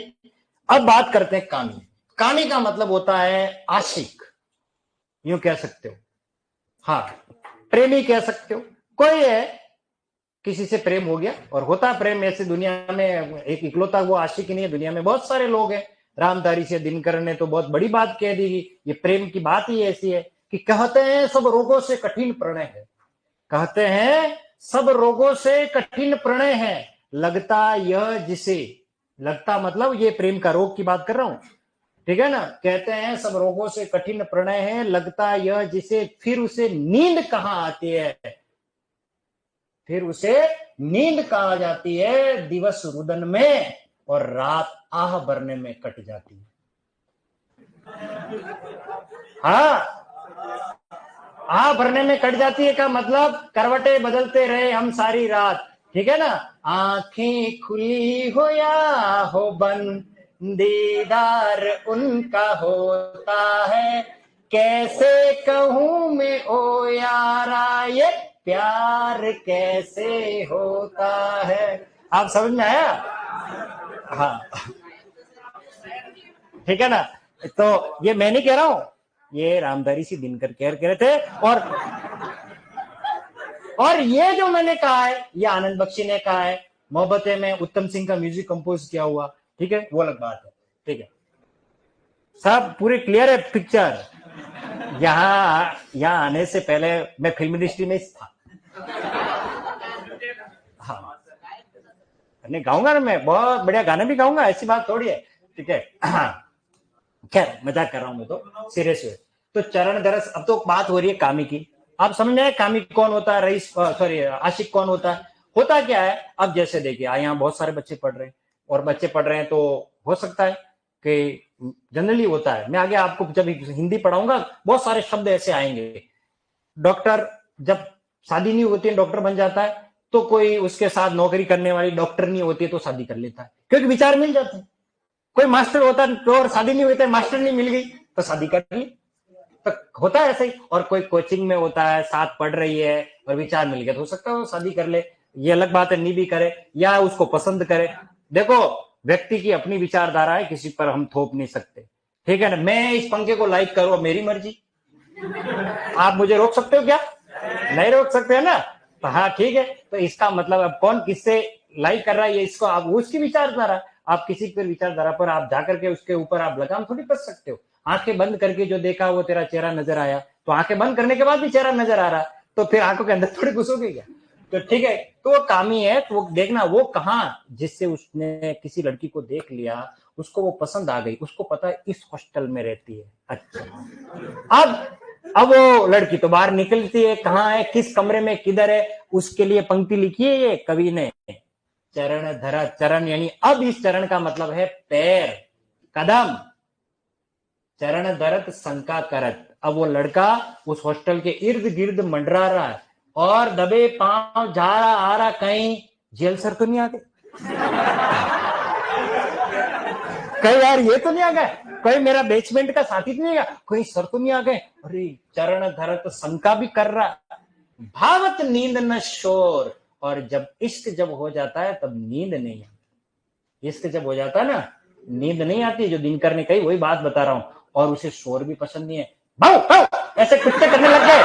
अब बात करते हैं कामी। कामी का मतलब होता है आशिक, यूं कह सकते हो, हाँ प्रेमी कह सकते हो। कोई है, किसी से प्रेम हो गया, और होता प्रेम ऐसे दुनिया में, एक इकलौता वो आशिक ही नहीं है, दुनिया में बहुत सारे लोग हैं। रामधारी से दिनकर ने तो बहुत बड़ी बात कह दी। ये प्रेम की बात ही ऐसी है कि कहते हैं सब रोगों से कठिन प्रणय है, कहते हैं सब रोगों से कठिन प्रणय है, लगता यह जिसे, लगता मतलब ये प्रेम का रोग की बात कर रहा हूं, ठीक है ना। कहते हैं सब रोगों से कठिन प्रणय है, लगता यह जिसे, फिर उसे नींद कहां आती है, फिर उसे नींद कहा जाती है, दिवस रुदन में और रात आह भरने में कट जाती है। हाँ, आह भरने में कट जाती है का मतलब करवटे बदलते रहे हम सारी रात, ठीक है ना। आंखें खुली हो या हो बंद, दीदार उनका होता है, कैसे कहूं मैं ओ यारा ये प्यार कैसे होता है। आप समझ में आया? हाँ ठीक है ना। तो ये मैं नहीं कह रहा हूं, ये रामधारी सी दिनकर कह रहे थे। और ये जो मैंने कहा है ये आनंद बख्शी ने कहा है। मोहब्बतें में उत्तम सिंह का म्यूजिक कंपोज किया हुआ, ठीक है, वो अलग बात है, ठीक है। सब पूरी क्लियर है पिक्चर। यहाँ आने से पहले मैं फिल्म इंडस्ट्री में था, हाँ नहीं गाऊंगा ना, मैं बहुत बढ़िया गाना भी गाऊंगा, ऐसी बात थोड़ी है, ठीक है। खैर मजाक कर रहा हूं मैं तो, सीरियस हुए। तो चरण दरस, अब तो बात हो रही है कामी की। आप समझ में आए कामी कौन होता है, रईस सॉरी आशिक कौन होता है। होता क्या है, अब जैसे देखिए यहाँ बहुत सारे बच्चे पढ़ रहे हैं, और बच्चे पढ़ रहे हैं तो हो सकता है कि जनरली होता है, मैं आगे आपको जब हिंदी पढ़ाऊंगा बहुत सारे शब्द ऐसे आएंगे। डॉक्टर जब शादी नहीं होती है डॉक्टर बन जाता है, तो कोई उसके साथ नौकरी करने वाली डॉक्टर नहीं होती है तो शादी कर लेता है, क्योंकि विचार मिल जाते हैं। कोई मास्टर होता है तो और शादी नहीं होती है, मास्टर नहीं मिल गई तो शादी कर ली, तो होता है ऐसे ही। और कोई कोचिंग में होता है, साथ पढ़ रही है और विचार मिल गया तो हो सकता है वो शादी कर ले। ये अलग बात है, नहीं भी करे या उसको पसंद करे। देखो व्यक्ति की अपनी विचारधारा है, किसी पर हम थोप नहीं सकते, ठीक है ना। मैं इस पंखे को लाइक करूं मेरी मर्जी, आप मुझे रोक सकते हो क्या, नहीं रोक सकते है ना। तो हाँ ठीक है, तो इसका मतलब अब कौन किससे लाइक कर रहा है ये इसको आप उसकी विचारधारा, आप किसी पर विचारधारा पर आप जाकर के उसके ऊपर आप लगाम थोड़ी कर सकते हो। आंखें बंद करके जो देखा वो तेरा चेहरा नजर आया, तो आंखें बंद करने के बाद भी चेहरा नजर आ रहा, तो फिर आंखों के अंदर थोड़ी घुसोगे क्या। तो ठीक है, तो वो कामी है, तो वो देखना वो कहाँ, जिससे उसने किसी लड़की को देख लिया, उसको वो पसंद आ गई, उसको पता है इस हॉस्टल में रहती है। अच्छा अब वो लड़की तो बाहर निकलती है, कहाँ है, किस कमरे में, किधर है, उसके लिए पंक्ति लिखी है ये कवि ने, चरण धरा। चरण यानी अब इस चरण का मतलब है पैर, कदम। चरण धरत शंका करत, अब वो लड़का उस हॉस्टल के इर्द गिर्द मंडरा रहा है और दबे पांव जा रहा आ रहा, कहीं जेल सर तो नहीं आ गए, कहीं यार ये तो नहीं आ गए, कोई मेरा बेचमेंट का साथी तो नहीं आ गया, कोई सर तो नहीं आ गए। अरे चरण धरत शंका भी कर रहा, भावत नींद न शोर। और जब इश्क जब हो जाता है तब नींद नहीं आती, इश्क जब हो जाता है ना नींद नहीं आती, जो दिनकर ने कही वही बात बता रहा हूं। और उसे शोर भी पसंद नहीं है, भाव भाव ऐसे कुत्ते करने लग गए।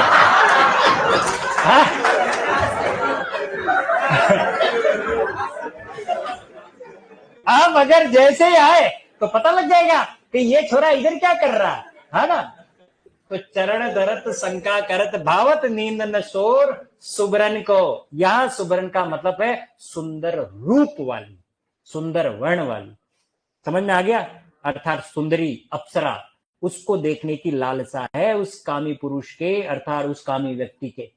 आप अगर जैसे ही आए तो पता लग जाएगा कि ये छोरा इधर क्या कर रहा है ना। तो चरण धरत शंका करत, भावत नींद न शोर सुबरन को। यहां सुबरन का मतलब है सुंदर रूप वाली, सुंदर वर्ण वाली, समझ में आ गया, अर्थात सुंदरी अप्सरा, उसको देखने की लालसा है उस कामी पुरुष के, अर्थात उस कामी व्यक्ति के।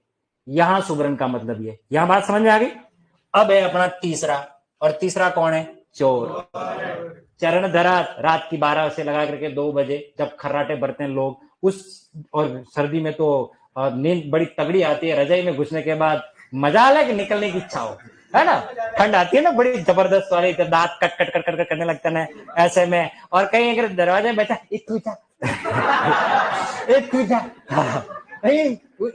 यहां सुबरन का मतलब ये, यहां बात समझ में आ गई। अब है अपना तीसरा, और तीसरा कौन है, चोर। चरण धरा, रात की 12 से लगा करके 2 बजे जब खर्राटे बरते हैं लोग, उस और सर्दी में तो नींद बड़ी तगड़ी आती है, रजाई में घुसने के बाद मजा आ कि निकलने की इच्छा हो, है ना। ठंड आती है ना बड़ी जबरदस्त वाली, तो दांत कट कट कट कट करने लगता है ऐसे में। और कहीं अगर दरवाजे बैठा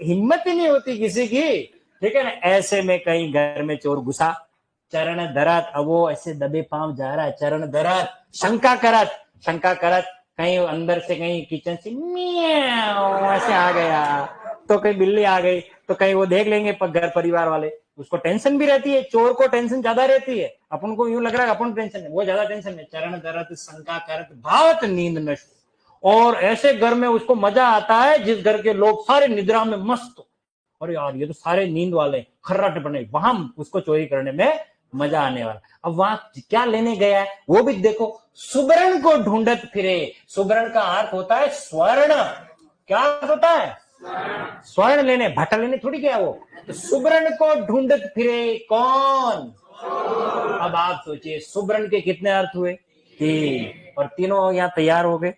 हिम्मत ही नहीं होती किसी की, ठीक है ना। ऐसे में कहीं घर में चोर घुसा, चरण धरत, अब वो ऐसे दबे पांव जा रहा है, चरण धरत शंका करत, शंका करत, कहीं अंदर से कहीं किचन से म्याऊ ऐसे आ गया, तो कहीं बिल्ली आ गई, तो कहीं वो देख लेंगे घर परिवार वाले, उसको टेंशन भी रहती है, चोर को टेंशन ज्यादा रहती है, अपन को यूं लग रहा है अपन टेंशन है, वो ज्यादा टेंशन है। चरण धरत शंका करत, भावत नींद नष्ट। और ऐसे घर में उसको मजा आता है जिस घर के लोग सारे निद्रा में मस्त, और यार ये तो सारे नींद वाले खर्राटे बने, वहां उसको चोरी करने में मजा आने वाला। अब वहां क्या लेने गया है वो भी देखो, सुवर्ण को ढूंढत फिरे। सुवर्ण का अर्थ होता है स्वर्ण, क्या अर्थ होता है, स्वर्ण लेने, भट्टा लेने थोड़ी गया वो, तो सुवर्ण को ढूंढत फिरे कौन। अब आप सोचिए सुवर्ण के कितने अर्थ हुए, 3, और तीनों यहाँ तैयार हो गए।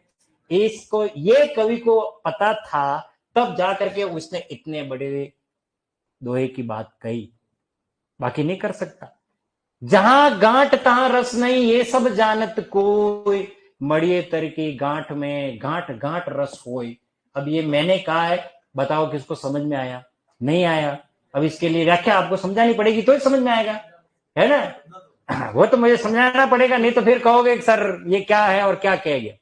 इसको ये कवि को पता था, तब जाकर के उसने इतने बड़े दोहे की बात कही, बाकी नहीं कर सकता। जहां गांठ तहां रस नहीं, ये सब जानत कोई, मड़िए तर की गांठ में गांठ गांठ रस होई। अब ये मैंने कहा है, बताओ किसको समझ में आया, नहीं आया। अब इसके लिए व्याख्या आपको समझानी पड़ेगी तो ही समझ में आएगा, है ना। वो तो मुझे समझाना पड़ेगा, नहीं तो फिर कहोगे सर ये क्या है और क्या कह गया।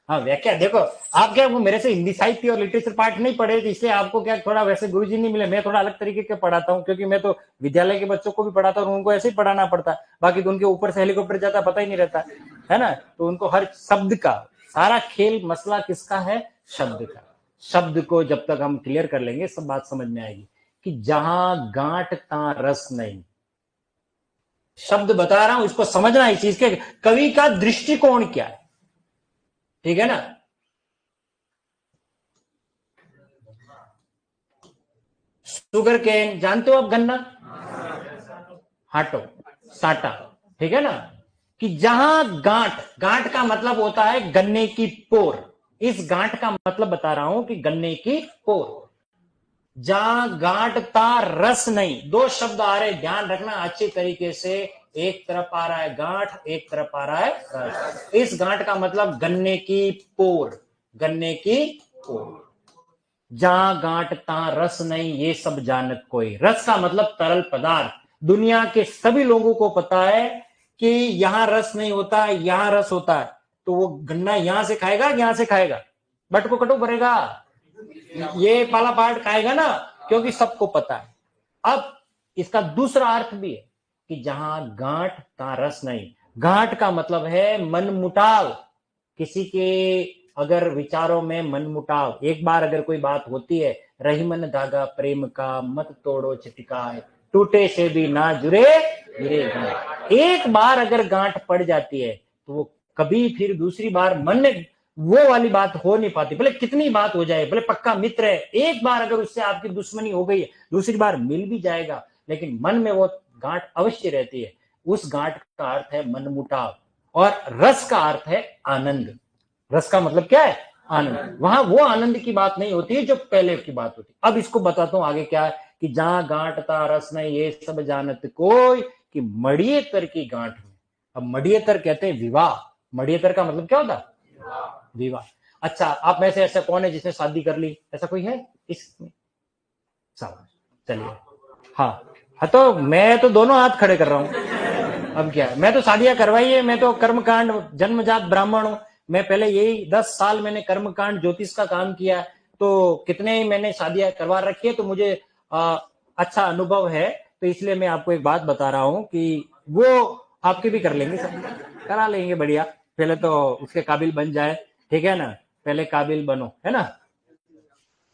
हाँ व्याख्या देखो, आप क्या वो मेरे से हिंदी साहित्य और लिटरेचर पार्ट नहीं पढ़े, इसलिए आपको क्या थोड़ा वैसे गुरुजी नहीं मिले। मैं थोड़ा अलग तरीके के पढ़ाता हूँ, क्योंकि मैं तो विद्यालय के बच्चों को भी पढ़ाता हूँ, उनको ऐसे ही पढ़ाना पड़ता, बाकी तो उनके ऊपर से हेलीकॉप्टर जाता पता ही नहीं रहता, है ना। तो उनको हर शब्द का, सारा खेल मसला किसका है, शब्द का। शब्द को जब तक हम क्लियर कर लेंगे सब बात समझ में आएगी। कि जहां गांठ ता रस नहीं। शब्द बता रहा हूं, इसको समझना इस चीज के कवि का दृष्टिकोण क्या है, ठीक है ना। शुगर केन जानते हो आप, गन्ना, हाटो, साटा, ठीक है ना। कि जहां गांठ, गांठ का मतलब होता है गन्ने की पोर, इस गांठ का मतलब बता रहा हूं कि गन्ने की पोर, जहां गांठ ता रस नहीं। दो शब्द आ रहे, ध्यान रखना अच्छी तरीके से, एक तरफ आ रहा है गांठ, एक तरफ आ रहा है रस। इस गांठ का मतलब गन्ने की पोर, गन्ने की पोर। जहां गांठ ता रस नहीं, ये सब जानत कोई। रस का मतलब तरल पदार्थ। दुनिया के सभी लोगों को पता है कि यहां रस नहीं होता, यहां रस होता है। तो वो गन्ना यहां से खाएगा, यहां से खाएगा, बट को कटो भरेगा, ये वाला पार्ट खाएगा ना, क्योंकि सबको पता है। अब इसका दूसरा अर्थ भी है कि जहां गांठ ता रस नहीं। गांठ का मतलब है मनमुटाव, किसी के अगर विचारों में मनमुटाव। एक बार अगर कोई बात होती है, रहीमन धागा प्रेम का मत तोड़ो छिटकाए, टूटे से भी ना जुड़े गिरे गांठ। एक बार अगर गांठ पड़ जाती है तो वो कभी फिर दूसरी बार मन में वो वाली बात हो नहीं पाती। भले कितनी बात हो जाए, भले पक्का मित्र है, एक बार अगर उससे आपकी दुश्मनी हो गई है, दूसरी बार मिल भी जाएगा, लेकिन मन में वो गांठ अवश्य रहती है। उस गांठ का अर्थ है मनमुटाव। और रस का अर्थ है आनंद। रस का मतलब क्या है, आनंद। वहां वो आनंद की बात नहीं होती है जो पहले की बात होती है। अब इसको बताता हूं आगे क्या है, कि जहां गांठ ता रस नहीं, ये सब जानत कोई, कि मड़ियेतर की गांठ में। अब मड़ियेतर कहते हैं विवाह। मड़ियेतर का मतलब क्या होता है, विवाह। अच्छा, आप में से ऐसा कौन है जिसने शादी कर ली, ऐसा कोई है इसमें? चलिए, हाँ हाँ, तो मैं तो दोनों हाथ खड़े कर रहा हूं। अब क्या है, मैं तो शादियां करवाई है, मैं तो कर्मकांड जन्मजात ब्राह्मण हूं। मैं पहले यही 10 साल मैंने कर्मकांड ज्योतिष का काम किया, तो कितने ही मैंने शादियां करवा रखी है, तो मुझे अच्छा अनुभव है। तो इसलिए मैं आपको एक बात बता रहा हूं कि वो आपके भी कर लेंगे, सब करा लेंगे, बढ़िया। पहले तो उसके काबिल बन जाए, ठीक है ना, पहले काबिल बनो, है ना,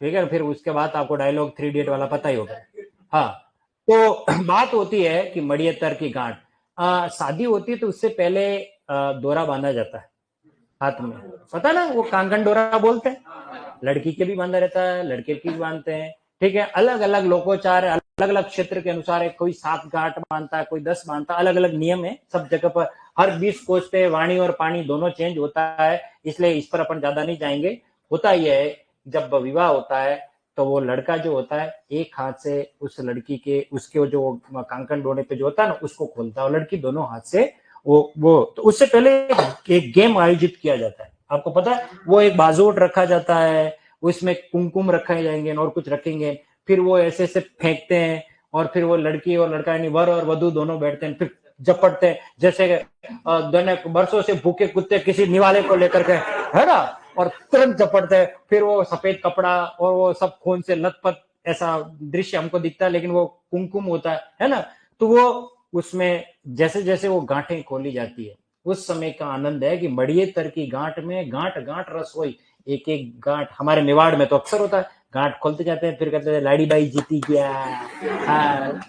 ठीक है। फिर उसके बाद आपको डायलॉग 3 इडियट वाला पता ही होगा। हाँ, तो बात होती है कि मड़ियतर की गांठ, शादी होती है तो उससे पहले डोरा बांधा जाता है हाथ में, पता ना, वो कांगन डोरा बोलते हैं। लड़की के भी बांधा रहता है, लड़के की भी बांधते हैं, ठीक है। अलग अलग लोकोचार, अलग अलग क्षेत्र के अनुसार है, कोई 7 गांठ बांधता है, कोई 10 बांधता है, अलग अलग नियम है सब जगह पर। हर 20 कोस पे वाणी और पानी दोनों चेंज होता है, इसलिए इस पर अपन ज्यादा नहीं जाएंगे। होता यह है, जब विवाह होता है तो वो लड़का जो होता है एक हाथ से उस लड़की के, उसके जो कांकन डोने पे जो होता है ना, उसको खोलता है, और लड़की दोनों हाथ से वो तो उससे पहले एक गेम आयोजित किया जाता है, आपको पता है। वो एक बाजूट रखा जाता है, उसमें कुमकुम रखे जाएंगे और कुछ रखेंगे, फिर वो ऐसे ऐसे फेंकते हैं, और फिर वो लड़की और लड़का यानी वर और वधू दोनों बैठते हैं, फिर झपटते हैं, जैसे बरसों से भूखे कुत्ते किसी निवाले को लेकर के, है ना, और तुरंत झपटते हैं। फिर वो सफेद कपड़ा और वो सब खून से लथपथ ऐसा दृश्य हमको दिखता है, लेकिन वो कुमकुम होता है ना। तो वो उसमें जैसे जैसे वो गांठें खोली जाती है, उस समय का आनंद है कि मड़ियेतर की गांठ में गांठ गांठ रस होई। एक एक गांठ, हमारे मेवाड़ में तो अक्सर होता है, गांठ खोलते जाते हैं, फिर कहते हैं लाड़ी बाई जीती गया,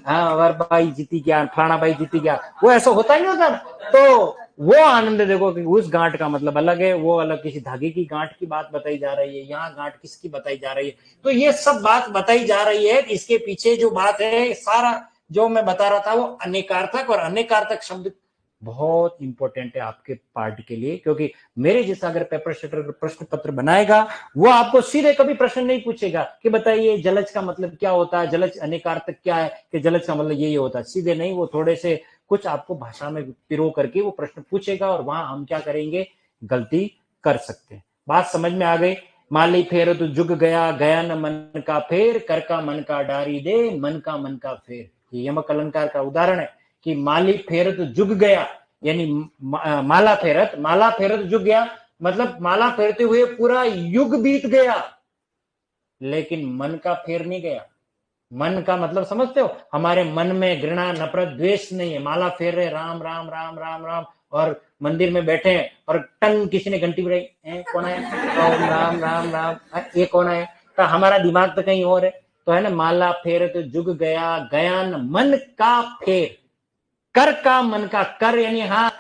हाँ वर बाई जीती गया, फलाना बाई जीती गया, वो ऐसा होता ही नहीं होता ना। तो वो आनंद देखो कि उस गांठ का मतलब अलग है, वो अलग किसी धागे की गांठ की बात बताई जा रही है, यहाँ गांठ किसकी बताई जा रही है। तो ये सब बात बताई जा रही है, इसके पीछे जो बात है, सारा जो मैं बता रहा था वो अनेकार्थक, और अनेकार्थक शब्द बहुत इंपॉर्टेंट है आपके पार्ट के लिए, क्योंकि मेरे जैसा अगर पेपर शेटर प्रश्न पत्र बनाएगा, वो आपको सीधे कभी प्रश्न नहीं पूछेगा कि बताइए जलज का मतलब क्या होता है, जलज अनेकार्थक क्या है, कि जलज का मतलब ये होता है, सीधे नहीं। वो थोड़े से कुछ आपको भाषा में पिरो करके वो प्रश्न पूछेगा, और वहां हम क्या करेंगे, गलती कर सकते हैं। बात समझ में आ गई। माली फेर तो जुग गया, गया न मन का फेर, कर का मन का डारी दे, मन का फेर। ये यमक अलंकार का उदाहरण है कि माली फेरत जुग गया, यानी माला फेरत जुग गया, मतलब माला फेरते हुए पूरा युग बीत गया, लेकिन मन का फेर नहीं गया। मन का मतलब समझते हो, हमारे मन में घृणा नफरत द्वेष नहीं है। माला फेर रहे राम राम राम राम राम, और मंदिर में बैठे हैं और टंग किसी ने घंटी बजाई, कौन है, राम राम राम, ये कौन है, तो हमारा दिमाग तो कहीं और है। तो है ना, माला फेर तो जुग गया, गयान मन का फेर। कर का मन का, कर यानी हाथ,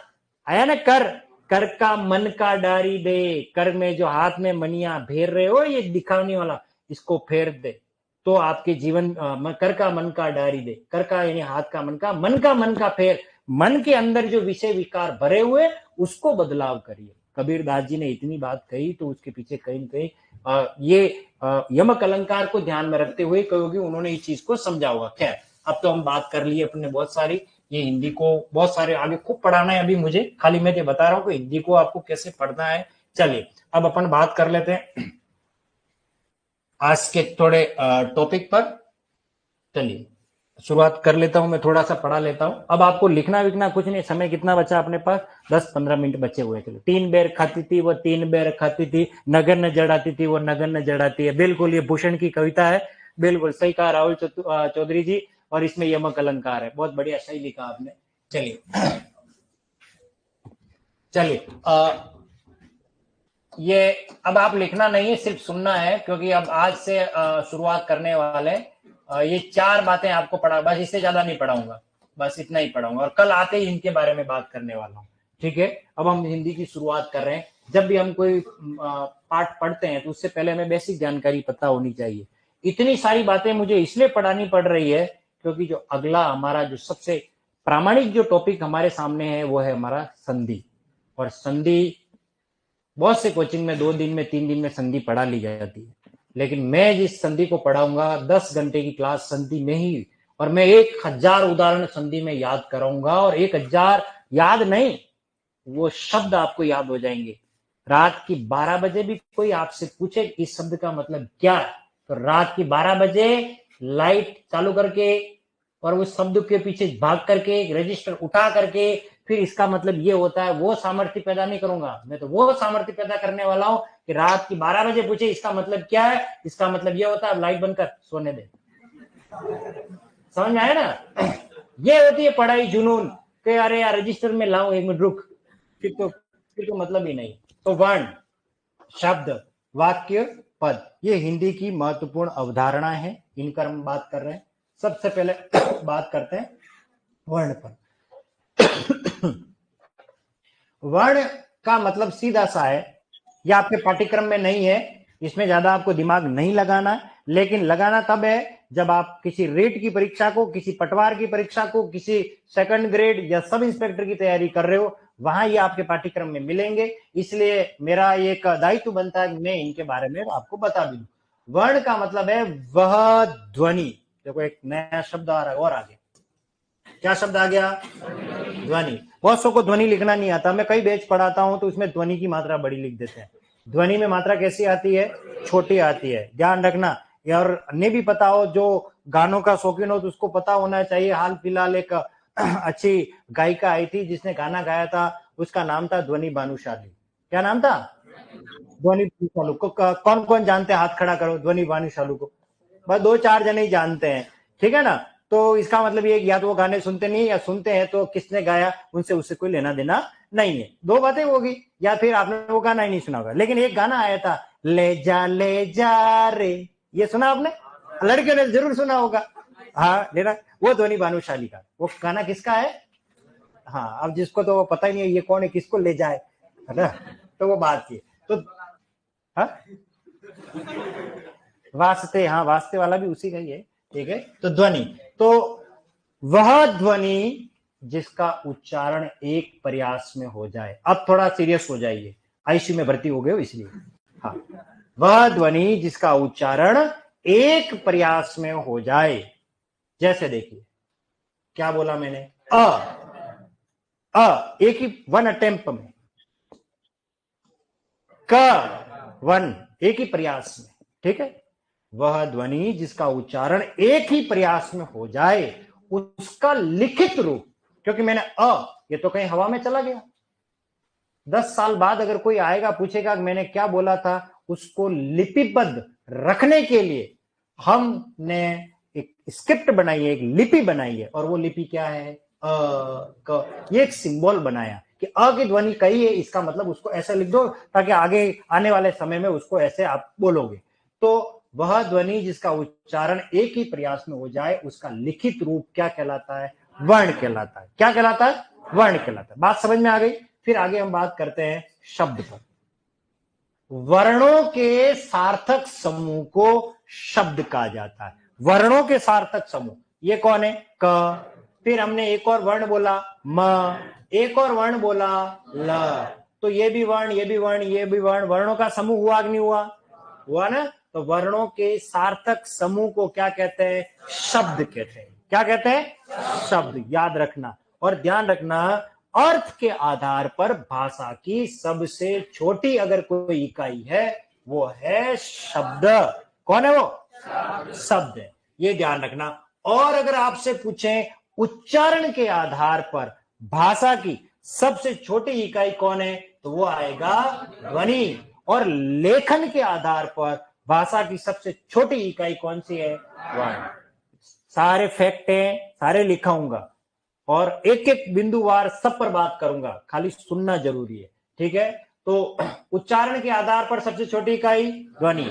आया ना कर, कर का मन का डारी दे, कर में जो हाथ में मनिया फेर रहे हो ये दिखाने वाला, इसको फेर दे तो आपके जीवन कर का मन का डारी दे, कर का यानी हाथ का, मन का फेर, मन के अंदर जो विषय विकार भरे हुए उसको बदलाव करिए। कबीर दास जी ने इतनी बात कही तो उसके पीछे कहीं न कहीं ये यमक अलंकार को ध्यान में रखते हुए क्योंकि उन्होंने इस चीज को समझा होगा। खैर, अब तो हम बात कर लिए अपने बहुत सारी, ये हिंदी को बहुत सारे आगे खूब पढ़ाना है अभी मुझे, खाली मैं ये बता रहा हूँ कि हिंदी को आपको कैसे पढ़ना है। चलिए अब अपन बात कर लेते हैं आज के थोड़े टॉपिक पर। चलिए शुरुआत कर लेता हूं, मैं थोड़ा सा पढ़ा लेता हूं। अब आपको लिखना विखना कुछ नहीं, समय कितना बचा अपने पास, 10-15 मिनट बचे हुए। चलो, 3 बेर खाती थी वो 3 बेर खाती थी, नगर न जड़ाती थी वो नगर न जड़ाती है। बिल्कुल ये भूषण की कविता है, बिल्कुल सही कहा राहुल चौधरी जी, और इसमें यमक अलंकार है, बहुत बढ़िया सही लिखा आपने। चलिए चलिए ये अब आप लिखना नहीं है, सिर्फ सुनना है, क्योंकि अब आज से शुरुआत करने वाले ये 4 बातें आपको पढ़ा, बस इससे ज्यादा नहीं पढ़ाऊंगा, बस इतना ही पढ़ाऊंगा, और कल आते ही इनके बारे में बात करने वाला हूँ। ठीक है, अब हम हिंदी की शुरुआत कर रहे हैं। जब भी हम कोई पाठ पढ़ते हैं तो उससे पहले हमें बेसिक जानकारी पता होनी चाहिए। इतनी सारी बातें मुझे इसलिए पढ़ानी पड़ रही है क्योंकि जो अगला हमारा जो सबसे प्रामाणिक जो टॉपिक हमारे सामने है वो है हमारा संधि। और संधि बहुत से कोचिंग में 2 दिन में 3 दिन में संधि पढ़ा ली जाती है, लेकिन मैं जिस संधि को पढ़ाऊंगा 10 घंटे की क्लास संधि में ही, और मैं 1000 उदाहरण संधि में याद कराऊंगा, और 1000 याद नहीं, वो शब्द आपको याद हो जाएंगे। रात की 12 बजे भी कोई आपसे पूछे इस शब्द का मतलब क्या है, तो रात की 12 बजे लाइट चालू करके और उस शब्द के पीछे भाग करके रजिस्टर उठा करके फिर इसका मतलब ये होता है, वो सामर्थ्य पैदा नहीं करूंगा मैं, तो वो सामर्थ्य पैदा करने वाला हूं कि रात की 12 बजे पूछे इसका मतलब क्या है, इसका मतलब ये होता है लाइट बंद कर सोने दे। समझ में आया ना? ये होती है पढ़ाई जुनून कि अरे यार रजिस्टर में लाओ, 1 मिनट रुक, फिर तो मतलब ही नहीं। तो वर्ण, शब्द, वाक्य, पद, ये हिंदी की महत्वपूर्ण अवधारणा है, इनकर हम बात कर रहे हैं। सबसे पहले बात करते हैं वर्ण पर। वर्ण का मतलब सीधा सा है, यह आपके पाठ्यक्रम में नहीं है, इसमें ज्यादा आपको दिमाग नहीं लगाना, लेकिन लगाना तब है जब आप किसी रेट की परीक्षा को, किसी पटवार की परीक्षा को, किसी सेकंड ग्रेड या सब इंस्पेक्टर की तैयारी कर रहे हो, वहां ये आपके पाठ्यक्रम में मिलेंगे। इसलिए मेरा एक दायित्व बनता है कि मैं इनके बारे में आपको बता दूं। वर्ण का मतलब है वह ध्वनि। देखो एक नया शब्द आ रहा है और आगे, क्या शब्द आ गया? ध्वनि। बहुत सौ को ध्वनि लिखना नहीं आता, मैं कई बैच पढ़ाता हूं तो उसमें ध्वनि की मात्रा बड़ी लिख देते हैं। ध्वनि में मात्रा कैसी आती है? छोटी आती है, ध्यान रखना। और ने भी पता हो, जो गानों का शौकीन हो तो उसको पता होना चाहिए। हाल फिलहाल एक अच्छी गायिका आई थी जिसने गाना गाया था, उसका नाम था ध्वनि भानुशाली। क्या नाम था? ध्वनि भानुशाली को कौन कौन जानते हैं? हाथ खड़ा करो ध्वनि भानुशाली को। बस 2-4 जने ही जानते हैं, ठीक है ना? तो इसका मतलब ये या तो वो गाने सुनते नहीं, या सुनते हैं तो किसने गाया उनसे उससे कोई लेना देना नहीं है। 2 बातें होगी, या फिर आपने वो गाना ही नहीं सुना होगा। लेकिन एक गाना आया था, ले जा रे, ये सुना आपने? लड़कियों ने जरूर सुना होगा। हाँ लेना, वो ध्वनि भानुशाली का। वो गाना किसका है? हाँ, अब जिसको तो पता ही नहीं है ये कौन है, किसको ले जाए, है ना? तो वो बात की तो हाँ वास्ते, हाँ वास्ते वाला भी उसी का ही है, ठीक है। तो ध्वनि, तो वह ध्वनि जिसका उच्चारण एक प्रयास में हो जाए। अब थोड़ा सीरियस हो जाइए, आईसीयू में भर्ती हो गए हो इसलिए। हाँ, वह ध्वनि जिसका उच्चारण एक प्रयास में हो जाए। जैसे देखिए, क्या बोला मैंने? एक ही 1 अटेम्प्ट में, क 1 एक ही प्रयास में, ठीक है। वह ध्वनि जिसका उच्चारण एक ही प्रयास में हो जाए, उसका लिखित रूप, क्योंकि मैंने ये तो कहीं हवा में चला गया। 10 साल बाद अगर कोई आएगा पूछेगा कि मैंने क्या बोला था, उसको लिपिबद्ध रखने के लिए हमने एक स्क्रिप्ट बनाई है, एक लिपि बनाई है। और वो लिपि क्या है? ये एक सिंबल बनाया कि अ की ध्वनि कही है, इसका मतलब उसको ऐसा लिख दो ताकि आगे आने वाले समय में उसको ऐसे आप बोलोगे। तो वह ध्वनि जिसका उच्चारण एक ही प्रयास में हो जाए उसका लिखित रूप क्या कहलाता है? वर्ण कहलाता है। क्या कहलाता है? वर्ण कहलाता है। बात समझ में आ गई? फिर आगे हम बात करते हैं शब्द पर। वर्णों के सार्थक समूह को शब्द कहा जाता है। वर्णों के सार्थक समूह, ये कौन है? क। फिर हमने एक और वर्ण बोला म, एक और वर्ण बोला ल, तो ये भी वर्ण, ये भी वर्ण, ये भी वर्ण, वर्णों का समूह हुआ कि नहीं हुआ? हुआ ना। तो वर्णों के सार्थक समूह को क्या कहते हैं? शब्द कहते हैं। क्या कहते हैं? शब्द। याद रखना और ध्यान रखना, अर्थ के आधार पर भाषा की सबसे छोटी अगर कोई इकाई है वो है शब्द। कौन है वो? शब्द है, ये ध्यान रखना। और अगर आपसे पूछें उच्चारण के आधार पर भाषा की सबसे छोटी इकाई कौन है, तो वो आएगा ध्वनि। और लेखन के आधार पर भाषा की सबसे छोटी इकाई कौन सी है? वर्ण। सारे फैक्ट हैं, सारे लिखाऊंगा और एक एक बिंदुवार सब पर बात करूंगा, खाली सुनना जरूरी है। ठीक है? तो उच्चारण के आधार पर सबसे छोटी इकाई ध्वनि,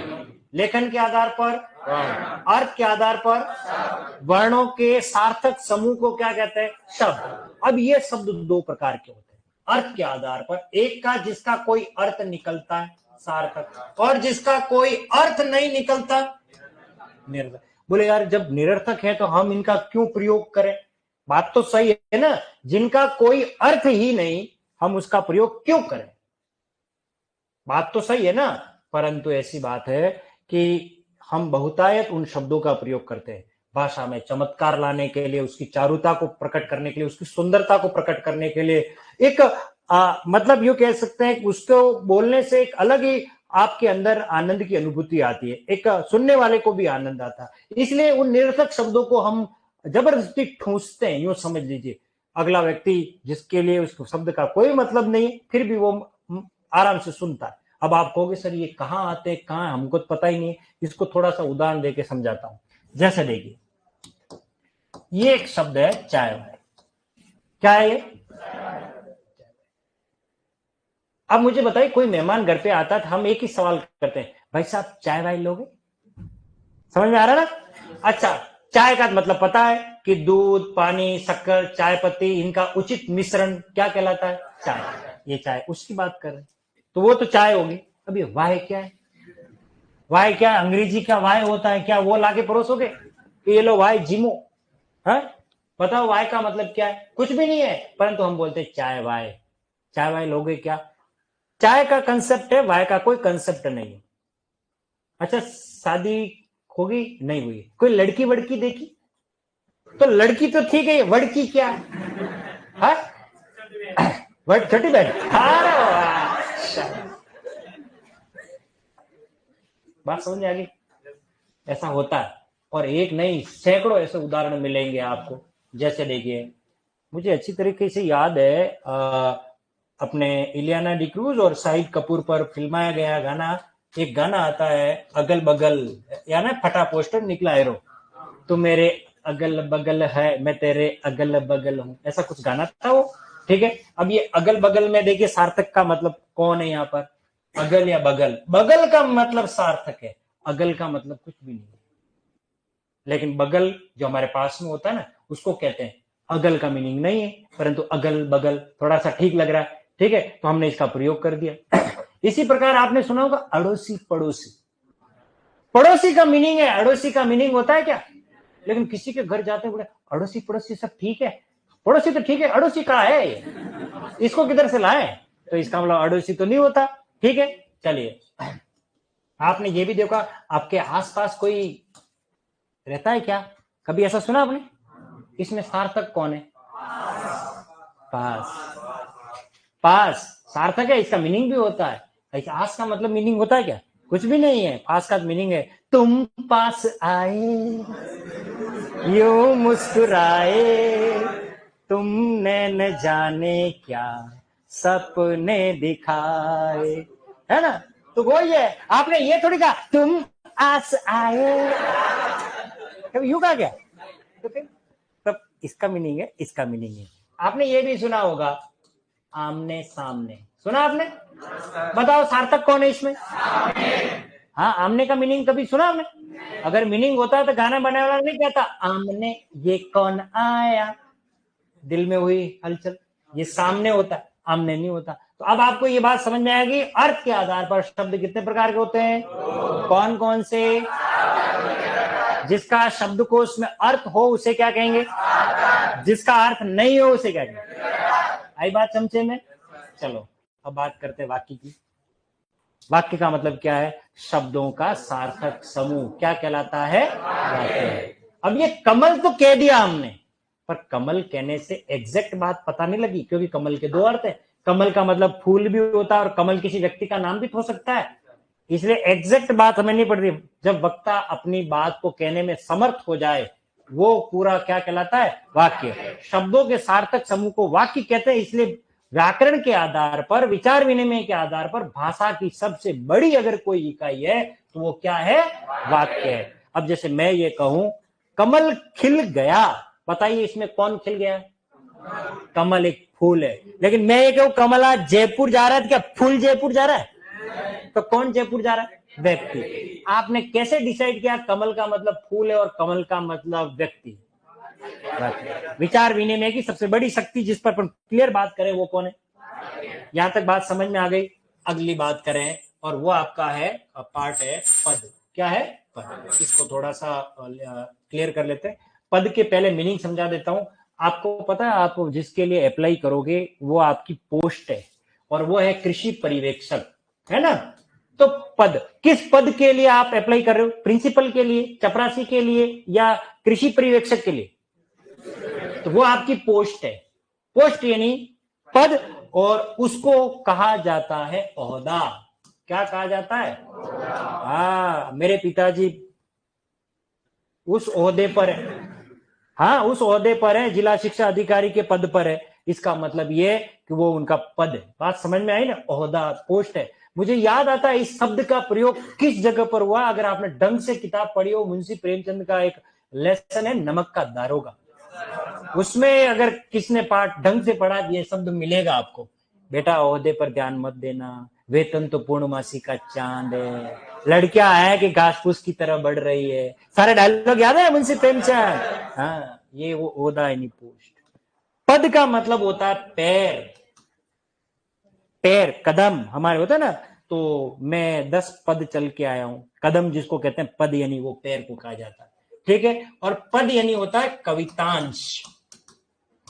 लेखन के आधार पर अर्थ के आधार पर वर्णों के सार्थक समूह को क्या कहते हैं? शब्द। अब ये शब्द दो प्रकार के होते हैं अर्थ के आधार पर। एक का जिसका कोई अर्थ निकलता है सार्थक, और जिसका कोई अर्थ नहीं निकलता निरर्थक। बोले यार जब निरर्थक है तो हम इनका क्यों प्रयोग करें? बात तो सही है ना, जिनका कोई अर्थ ही नहीं हम उसका प्रयोग क्यों करें? बात तो सही है ना। परंतु ऐसी बात है कि हम बहुतायत उन शब्दों का प्रयोग करते हैं भाषा में चमत्कार लाने के लिए, उसकी चारुता को प्रकट करने के लिए, उसकी सुंदरता को प्रकट करने के लिए। एक मतलब यूं कह सकते हैं कि उसको बोलने से एक अलग ही आपके अंदर आनंद की अनुभूति आती है, एक सुनने वाले को भी आनंद आता है। इसलिए उन निरर्थक शब्दों को हम जबरदस्ती ठूंसते हैं। यूं समझ लीजिए, अगला व्यक्ति जिसके लिए उस शब्द का कोई मतलब नहीं फिर भी वो आराम से सुनता है। अब आप कहोगे सर ये कहाँ आते हैं, कहाँ, हमको तो पता ही नहीं है। इसको थोड़ा सा उदाहरण देके समझाता हूं। जैसे देखिए, ये एक शब्द है चाय वाय। क्या है ये? अब मुझे बताइए, कोई मेहमान घर पे आता है, हम एक ही सवाल करते हैं, भाई साहब चाय वाय लोगे? समझ में आ रहा ना? अच्छा, चाय का मतलब पता है कि दूध, पानी, शक्कर, चाय पत्ती, इनका उचित मिश्रण क्या कहलाता है? चाय। ये चाय, उसकी बात कर रहे हैं, तो वो तो चाय होगी। अब ये वाय क्या है? वाय क्या है? अंग्रेजी का वाय होता है क्या? वो लाके परोसोगे कि ये लो वाय जिमो? है? बताओ वाय का मतलब क्या है? कुछ भी नहीं है, परंतु हम बोलते हैं चाय वाय। चाय वाय लोगे क्या? चाय का कंसेप्ट है, वाय का कोई कंसेप्ट नहीं है। अच्छा, शादी होगी? नहीं हुई। कोई लड़की वड़की देखी? तो लड़की तो ठीक है, वड़की क्या है? छोटी बहन। बात समझ में आ गई? ऐसा होता है, और एक नहीं सैकड़ों ऐसे उदाहरण मिलेंगे आपको। जैसे देखिए, मुझे अच्छी तरीके से याद है अपने इलियाना डिक्रूज और शाहिद कपूर पर फिल्माया गया गाना, एक गाना आता है अगल बगल, या ना फटा पोस्टर निकला एरो, तू मेरे अगल बगल है मैं तेरे अगल बगल हूं, ऐसा कुछ गाना था वो। ठीक है? अब ये अगल बगल में देखिए सार्थक का मतलब कौन है यहाँ पर? अगल या बगल? बगल का मतलब सार्थक है, अगल का मतलब कुछ भी नहीं है। लेकिन बगल जो हमारे पास में होता है ना, उसको कहते हैं। अगल का मीनिंग नहीं है, परंतु अगल बगल थोड़ा सा ठीक लग रहा है। ठीक है? तो हमने इसका प्रयोग कर दिया। इसी प्रकार आपने सुना होगा अड़ोसी पड़ोसी। पड़ोसी का मीनिंग है, अड़ोसी का मीनिंग होता है क्या? लेकिन किसी के घर जाते हैं बोले अड़ोसी पड़ोसी सब ठीक है, पड़ोसी तो ठीक है, अड़ोसी कहाँ है ये? इसको किधर से लाए? तो इसका मतलब अड़ोसी तो नहीं होता। ठीक है? चलिए, आपने ये भी देखा, आपके आसपास कोई रहता है क्या? कभी ऐसा सुना आपने? इसमें सार्थक कौन है? पास। पास सार्थक है, इसका मीनिंग भी होता है। ऐसा आस का मतलब मीनिंग होता है क्या? कुछ भी नहीं है। पास का मीनिंग है तुम पास आए यूं मुस्कुराए, तुमने न जाने क्या सपने दिखाए, है ना? तो वो ये आपने ये थोड़ी कहा तुम आस आए, कभी यूं कहा क्या? तो फिर तब इसका मीनिंग है, इसका मीनिंग है। आपने ये भी सुना होगा आमने सामने, सुना आपने? बताओ सार्थक कौन है इसमें? हाँ, आमने का मीनिंग कभी सुना आपने? अगर मीनिंग होता तो गाना बनाने वाला नहीं कहता आमने ये कौन आया, दिल में हुई हलचल, ये सामने होता है, आमने नहीं होता। तो अब आपको ये बात समझ में आएगी अर्थ के आधार पर शब्द कितने प्रकार के होते हैं, कौन कौन से। जिसका शब्दकोश में अर्थ हो उसे क्या कहेंगे, जिसका अर्थ नहीं हो उसे क्या कहेंगे। आई बात समझे में? चलो अब बात करते हैं वाक्य की। वाक्य का मतलब क्या है, शब्दों का सार्थक समूह क्या कहलाता है, वाक्य। अब ये कमल तो कह दिया हमने, पर कमल कहने से एग्जैक्ट बात पता नहीं लगी, क्योंकि कमल के दो अर्थ है। कमल का मतलब फूल भी होता है और कमल किसी व्यक्ति का नाम भी हो सकता है, इसलिए एग्जैक्ट बात हमें नहीं पड़ रही। जब वक्ता अपनी बात को कहने में समर्थ हो जाए वो पूरा क्या कहलाता है, वाक्य। शब्दों के सार्थक समूह को वाक्य कहते हैं। इसलिए व्याकरण के आधार पर, विचार विनिमय के आधार पर भाषा की सबसे बड़ी अगर कोई इकाई है तो वो क्या है, वाक्य है। अब जैसे मैं ये कहूं कमल खिल गया, बताइए इसमें कौन खिल गया, कमल एक फूल है। लेकिन मैं ये कहूं कमल आज जयपुर जा रहा है, तो क्या फूल जयपुर जा रहा है, तो कौन जयपुर जा रहा है, व्यक्ति। आपने कैसे डिसाइड किया कमल का मतलब फूल है और कमल का मतलब व्यक्ति। विचार विनिमय की सबसे बड़ी शक्ति जिस पर अपन क्लियर बात करें वो कौन है। यहां तक बात समझ में आ गई। अगली बात करें और वो आपका है पार्ट है पद। क्या है, पद। इसको थोड़ा सा क्लियर कर लेते हैं। पद के पहले मीनिंग समझा देता हूं। आपको पता है आप जिसके लिए अप्लाई करोगे वो आपकी पोस्ट है और वो है कृषि पर्यवेक्षक, है ना। तो पद, किस पद के लिए आप अप्लाई कर रहे हो, प्रिंसिपल के लिए, चपरासी के लिए या कृषि पर्यवेक्षक के लिए, तो वो आपकी पोस्ट है। पोस्ट यानी पद, और उसको कहा जाता है ओहदा। क्या कहा जाता है, हाँ, मेरे पिताजी उस ओहदे पर है, हाँ उस ओहदे पर है, जिला शिक्षा अधिकारी के पद पर है। इसका मतलब ये कि वो उनका पद है। बात समझ में आई ना, ओहदा पोस्ट है। मुझे याद आता है इस शब्द का प्रयोग किस जगह पर हुआ। अगर आपने ढंग से किताब पढ़ी हो, मुंशी प्रेमचंद का एक लेसन है नमक का दारोगा, उसमें अगर किसने पाठ ढंग से पढ़ा ये शब्द मिलेगा आपको। बेटा ओहदे पर ध्यान मत देना, वेतन तो पूर्णमासी का चांद है, लड़कियां है कि घास फूस की तरह बढ़ रही है। सारे डायलॉग याद है मुंशी प्रेमचंद। हाँ, ये वो ओहदा है नहीं पोस्ट। पद का मतलब होता है पैर। पैर, कदम हमारे होता है ना, तो मैं 10 पद चल के आया हूं। कदम जिसको कहते हैं पद यानी वो पैर को कहा जाता है, ठीक है। और पद यानी होता है कवितांश।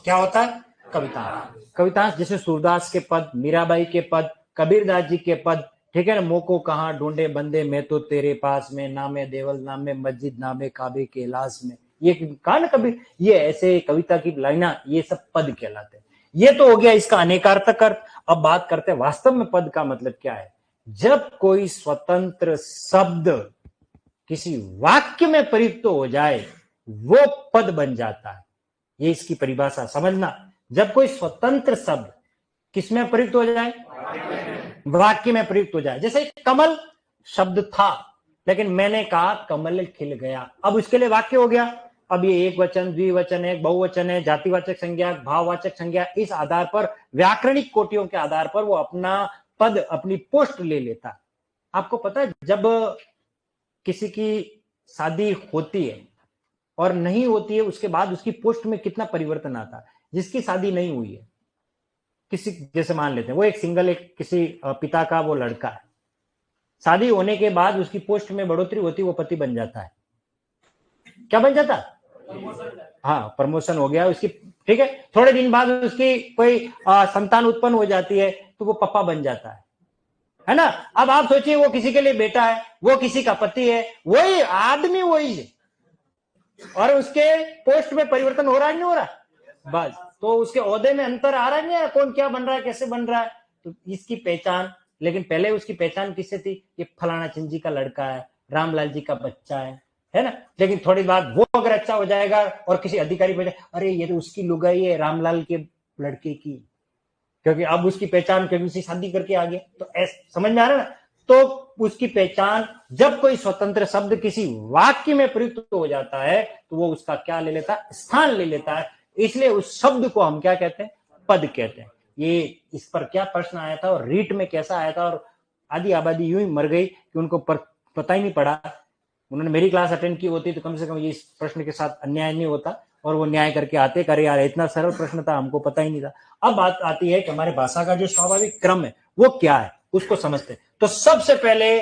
क्या होता है, कवितांश। कवितांश जैसे सूरदास के पद, मीराबाई के पद, कबीरदास जी के पद, ठीक है ना। मोको कहां ढूंढे बंदे मैं तो तेरे पास में, नामे देवल नामे मस्जिद नामे काबे के लाश में, ये कहा ना कबीर। ये ऐसे कविता की लाइना, ये सब पद कहलाते हैं। ये तो हो गया इसका अनेकार्थक अर्थ। अब बात करते हैं वास्तव में पद का मतलब क्या है। जब कोई स्वतंत्र शब्द किसी वाक्य में प्रयुक्त हो जाए वो पद बन जाता है। ये इसकी परिभाषा समझना। जब कोई स्वतंत्र शब्द किसमें प्रयुक्त हो जाए, वाक्य में प्रयुक्त हो जाए। जैसे कमल शब्द था लेकिन मैंने कहा कमल खिल गया, अब उसके लिए वाक्य हो गया। अब ये एक वचन, द्विवचन है, बहुवचन है, जातिवाचक संज्ञा, भाववाचक संज्ञा, इस आधार पर व्याकरणिक कोटियों के आधार पर वो अपना पद, अपनी पोस्ट ले लेता है। आपको पता है जब किसी की शादी होती है और नहीं होती है उसके बाद उसकी पोस्ट में कितना परिवर्तन आता है। जिसकी शादी नहीं हुई है, किसी जैसे मान लेते हैं वो एक सिंगल, एक किसी पिता का वो लड़का है, शादी होने के बाद उसकी पोस्ट में बढ़ोतरी होती, वो पति बन जाता है। क्या बन जाता, हाँ प्रमोशन हो गया उसकी, ठीक है। थोड़े दिन बाद उसकी कोई संतान उत्पन्न हो जाती है तो वो पप्पा बन जाता है ना। अब आप सोचिए वो किसी के लिए बेटा है, वो किसी का पति है, वही आदमी वही है, और उसके पोस्ट में परिवर्तन हो रहा है नहीं हो रहा, बस। तो उसके ओहदे में अंतर आ रहा है नहीं, कौन क्या बन रहा है, कैसे बन रहा है, तो इसकी पहचान। लेकिन पहले उसकी पहचान किससे थी, ये फलाना चंद जी का लड़का है, रामलाल जी का बच्चा है ना। लेकिन थोड़ी बात वो अगर अच्छा हो जाएगा और किसी अधिकारी को, अरे ये तो उसकी लुगाई है रामलाल के लड़के की, क्योंकि अब उसकी पहचान क्योंकि उसी शादी करके आ गया। तो ऐसे समझ में आ रहा है ना। तो उसकी पहचान, जब कोई स्वतंत्र शब्द किसी वाक्य में प्रयुक्त हो जाता है तो वो उसका क्या ले लेता है, स्थान ले लेता है। इसलिए उस शब्द को हम क्या कहते हैं, पद कहते हैं। ये इस पर क्या प्रश्न आया था और रीट में कैसा आया था, और आधी आबादी यूं ही मर गई कि उनको पता ही नहीं पड़ा। उन्होंने मेरी क्लास अटेंड की होती तो कम से कम ये इस प्रश्न के साथ अन्याय नहीं होता, और वो न्याय करके आते, करे यार इतना सरल प्रश्न था, हमको पता ही नहीं था। अब बात आती है कि हमारे भाषा का जो स्वाभाविक क्रम है वो क्या है, उसको समझते हैं। तो सबसे पहले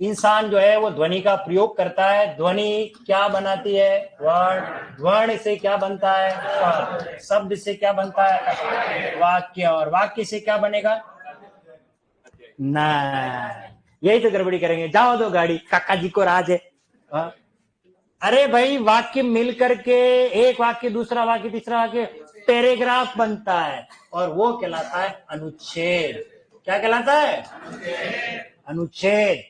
इंसान जो है वो ध्वनि का प्रयोग करता है। ध्वनि क्या बनाती है? वर्ण। वर्ण से क्या बनता है? शब्द। शब्द से क्या बनता है? वाक्य। और वाक्य से क्या बनेगा? ना, यही तो गड़बड़ी करेंगे। जाओ दो गाड़ी, काका जी को राज है। अरे भाई, वाक्य मिल करके एक वाक्य, दूसरा वाक्य, तीसरा वाक्य पैराग्राफ बनता है, और वो कहलाता है अनुच्छेद। क्या कहलाता है? अनुच्छेद।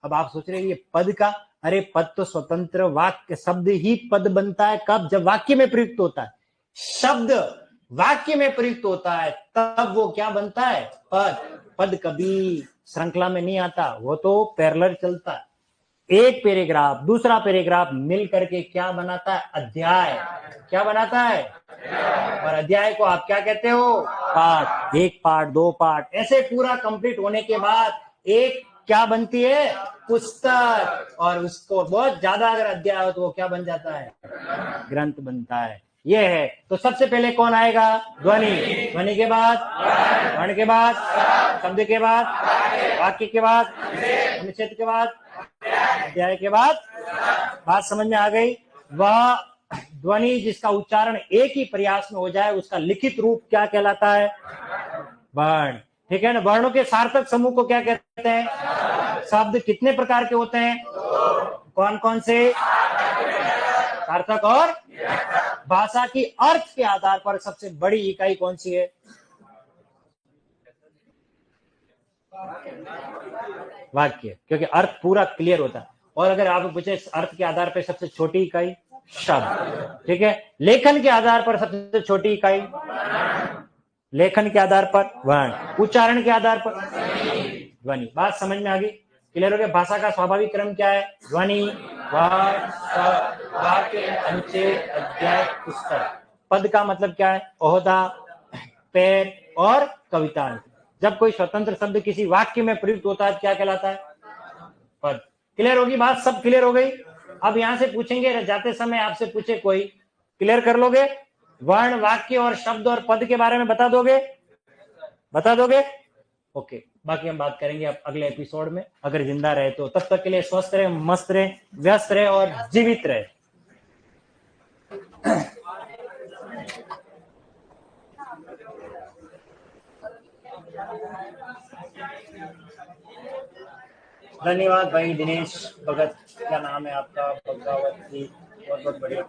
अब आप सोच रहे हैं ये पद का, अरे पद तो स्वतंत्र वाक्य, शब्द ही पद बनता है कब? जब वाक्य में प्रयुक्त होता है। शब्द वाक्य में प्रयुक्त होता है तब वो क्या बनता है? पद। पद कभी श्रृंखला में नहीं आता, वो तो पैरेलल चलता है। एक पैराग्राफ दूसरा पैराग्राफ मिल करके क्या बनाता है? अध्याय। क्या बनाता है? और अध्याय को आप क्या कहते हो? पाठ। एक पाठ, दो पाठ, ऐसे पूरा कंप्लीट होने के बाद एक क्या बनती है? पुस्तक। और उसको बहुत ज्यादा अगर अध्याय हो तो वो क्या बन जाता है? ग्रंथ बनता है। ये है। तो सबसे पहले कौन आएगा? ध्वनि। ध्वनि के बाद वर्ण, के बाद शब्द, के बाद वाक्य, के बाद अनुच्छेद, के बाद अध्याय, के बाद। बात समझ में आ गई? वह ध्वनि जिसका उच्चारण एक ही प्रयास में हो जाए उसका लिखित रूप क्या कहलाता है? वर्ण। ठीक है ना? वर्णों के सार्थक समूह को क्या कहते हैं? शब्द कितने प्रकार के होते हैं? कौन कौन से? सार्थक और भाषा की अर्थ के आधार पर सबसे बड़ी इकाई कौन सी है? वाक्य, क्योंकि अर्थ पूरा क्लियर होता है। और अगर आप पूछे अर्थ के आधार पर सबसे छोटी इकाई? शब्द। ठीक है। लेखन के आधार पर सबसे छोटी इकाई? लेखन के आधार पर वर्ण। उच्चारण के आधार पर ध्वनि। बात समझ में आ गई? क्लियर हो गया? भाषा का स्वाभाविक क्रम क्या है? ध्वनि, वर्ण, शब्द, वाक्य, अनुच्छेद, अध्याय, पुस्तक। पद का मतलब क्या है? ओहदा, पैर और कविता। जब कोई स्वतंत्र शब्द किसी वाक्य में प्रयुक्त होता है क्या कहलाता है? पद। क्लियर होगी बात? सब क्लियर हो गई? अब यहां से पूछेंगे, जाते समय आपसे पूछे कोई, क्लियर कर लोगे? वर्ण, वाक्य और शब्द और पद के बारे में बता दोगे? बता दोगे? ओके। बाकी हम बात करेंगे अब अगले एपिसोड में, अगर जिंदा रहे तो। तब तक के लिए स्वस्थ रहे, मस्त रहे, व्यस्त रहे और जीवित रहे। धन्यवाद भाई दिनेश भगत, क्या नाम है आपका? बगावत जी, बहुत बहुत बढ़िया।